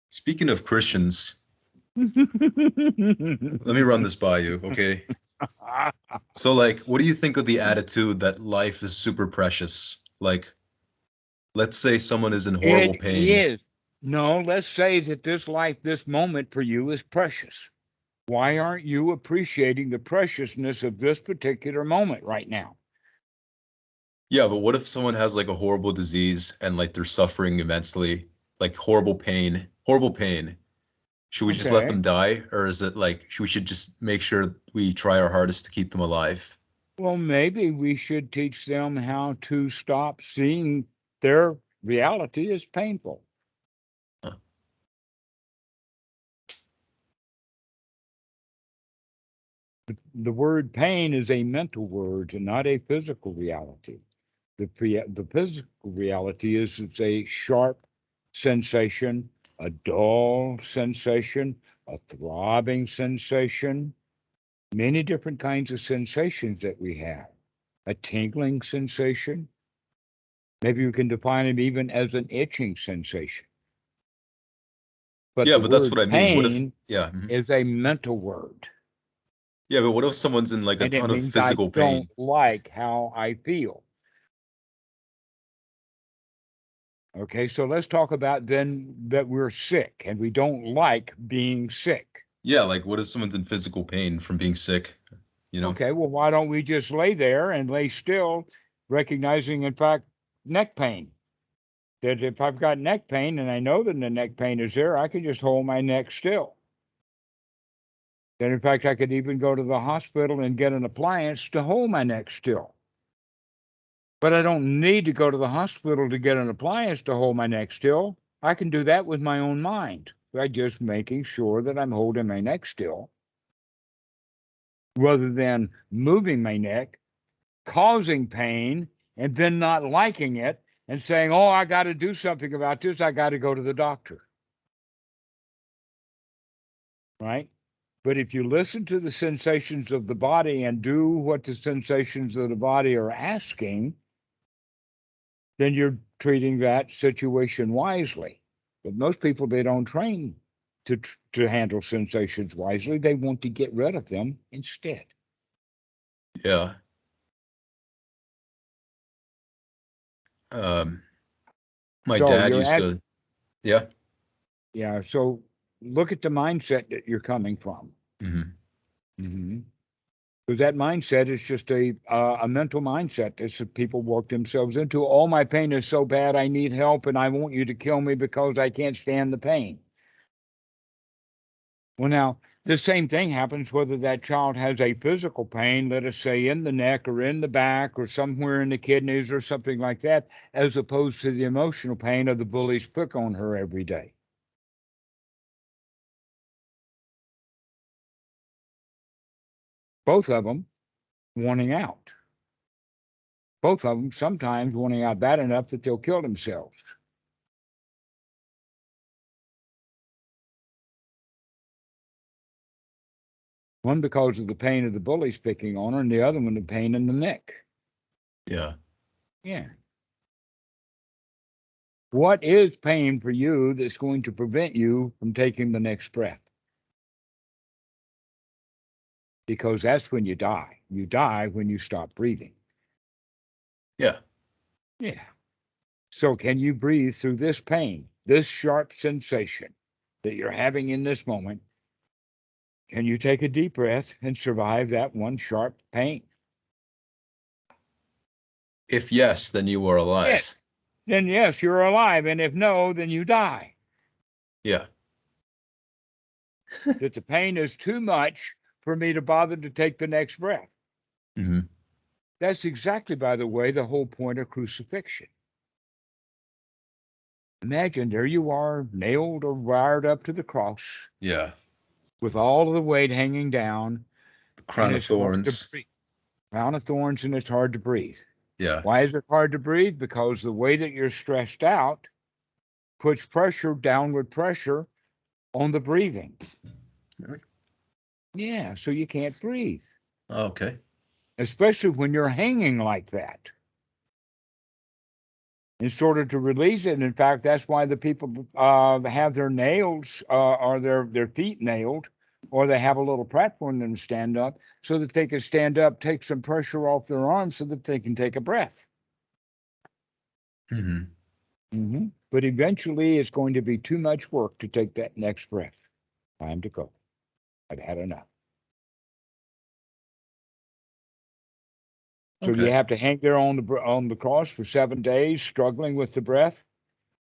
Speaking of Christians, let me run this by you, okay? So like, what do you think of the attitude that life is super precious? Like, let's say someone is in horrible It pain. is. No, let's say that this life, this moment for you is precious. Why aren't you appreciating the preciousness of this particular moment right now? Yeah, but what if someone has like a horrible disease and like they're suffering immensely, like horrible pain, horrible pain? Should we just let Okay. them die, or is it like we should just make sure we try our hardest to keep them alive? Well, maybe we should teach them how to stop seeing their reality as painful. Huh. The word pain is a mental word and not a physical reality. The physical reality is it's a sharp sensation, a dull sensation, a throbbing sensation, many different kinds of sensations that we have. A tingling sensation. Maybe you can define it even as an itching sensation. But Yeah, the but that's what word I mean. What if, pain yeah, mhm. is a mental word, Yeah, but what if someone's in like a and it ton of means I physical don't pain? like how I feel. Okay, so let's talk about then that we're sick and we don't like being sick. Yeah, like what if someone's in physical pain from being sick, you know? Okay, well, why don't we just lay there and lay still, recognizing, in fact, neck pain? That if I've got neck pain and I know that the neck pain is there, I can just hold my neck still. Then, in fact, I could even go to the hospital and get an appliance to hold my neck still. But I don't need to go to the hospital to get an appliance to hold my neck still. I can do that with my own mind by just making sure that I'm holding my neck still rather than moving my neck, causing pain, and then not liking it and saying, oh, I got to do something about this. I got to go to the doctor. Right? But if you listen to the sensations of the body and do what the sensations of the body are asking, then you're treating that situation wisely. But most people, they don't train to handle sensations wisely. They want to get rid of them instead. Yeah. Um, my So dad you're used at, to, yeah. yeah. So look at the mindset that you're coming from. Hmm. Because that mindset is just a mental mindset that people work themselves into. Oh, my pain is so bad, I need help, and I want you to kill me because I can't stand the pain. Well, now, the same thing happens whether that child has a physical pain, let us say in the neck or in the back or somewhere in the kidneys or something like that, as opposed to the emotional pain of the bullies pick on her every day. Both of them wanting out. Both of them sometimes wanting out bad enough that they'll kill themselves. One because of the pain of the bullies picking on her, and the other one the pain in the neck. Yeah. Yeah. What is pain for you that's going to prevent you from taking the next breath? Because that's when you die. You die when you stop breathing. Yeah. Yeah. So, can you breathe through this pain, this sharp sensation that you're having in this moment? Can you take a deep breath and survive that one sharp pain? If yes, then you are alive. Yes. Then, yes, you're alive. And if no, then you die. Yeah. That the pain is too much for me to bother to take the next breath. Hmm. That's exactly, by the way, the whole point of crucifixion. Imagine there you are, nailed or wired up to the cross Yeah. with all of the weight hanging down, The and crown of it's hard to thorns. breathe. Crown of thorns, and it's hard to breathe. Yeah. Why is it hard to breathe? Because the way that you're stressed out puts pressure, downward pressure on the breathing. Really? Yeah, so you can't breathe, Oh, okay. especially when you're hanging like that. In order to release it. And in fact, that's why the people have their nails or their feet nailed, or they have a little platform them to stand up so that they can stand up, take some pressure off their arms so that they can take a breath. Hmm. But eventually, it's going to be too much work to take that next breath. Time to go. I've had enough. So do Okay. you have to hang there on the cross for 7 days, struggling with the breath,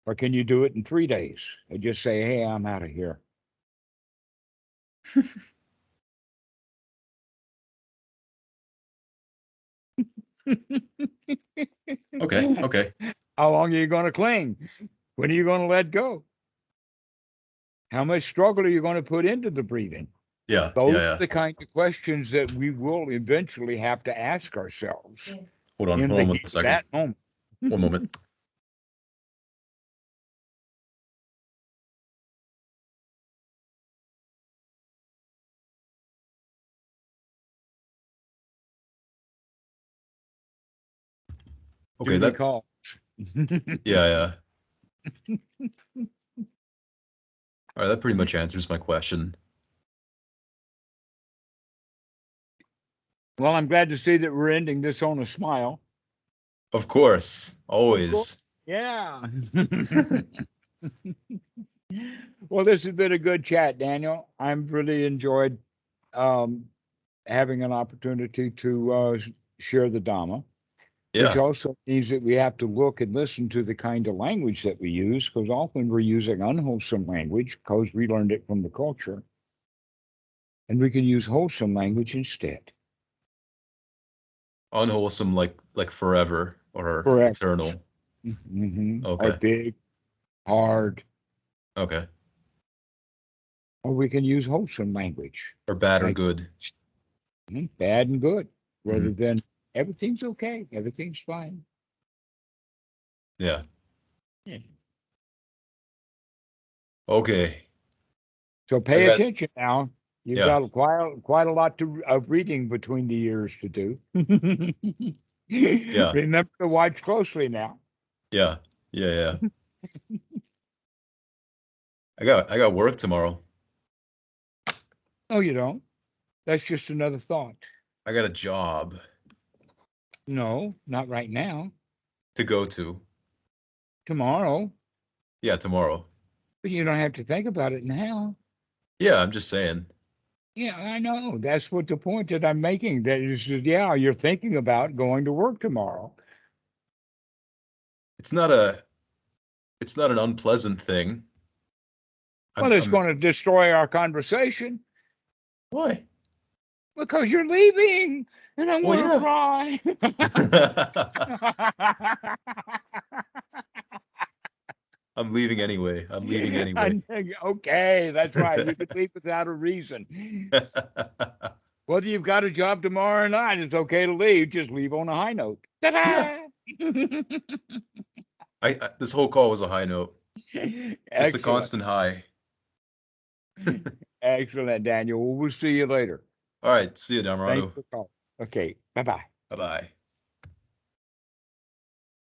or can you do it in 3 days and just say, "Hey, I'm out of here"? Okay. Okay. How long are you going to cling? When are you going to let go? How much struggle are you going to put into the breathing? Yeah. Those Yeah. are the kind of questions that we will eventually have to ask ourselves Hold on. in Hold the on 1 heat of second. that moment. 1 moment. Okay. Duty calls. Yeah. All right. That pretty much answers my question. Well, I'm glad to see that we're ending this on a smile. Of course. Of course. Always. Yeah. Well, this has been a good chat, Daniel. I've really enjoyed having an opportunity to share the Dhamma, which Yeah. also means that we have to look and listen to the kind of language that we use, because often we're using unwholesome language because we learned it from the culture, and we can use wholesome language instead. Unwholesome, like forever or Correct. eternal. Or Okay. big, hard, Okay. or we can use wholesome language, Or bad or like good. bad and good, rather Mhm. than everything's okay, everything's fine. Yeah. Yeah. Okay. So I pay got. attention now. You've Yeah. got quite a lot of reading between the years to do. Yeah. Remember to watch closely now. Yeah. Yeah. I got work tomorrow. No, you don't. That's just another thought. I got a job No, not right now. to go to. Tomorrow. Yeah, tomorrow. But you don't have to think about it now. Yeah, I'm just saying. Yeah, I know. That's what the point that I'm making. That is, yeah, you're thinking about going to work tomorrow. It's not a it's not an unpleasant thing. Well, it's I'm going to destroy our conversation why? because you're leaving and I Well, want to yeah. cry. I'm leaving anyway. I'm leaving anyway. Okay, that's right. You could leave without a reason. Whether you've got a job tomorrow or not, it's okay to leave. Just leave on a high note. Yeah. Ta-da! I this whole call was a high note. Just a Excellent. constant high. Excellent, Daniel. Well, we'll see you later. All right. See you, Thanks Dhammarato. for calling. Okay, bye-bye. Bye-bye.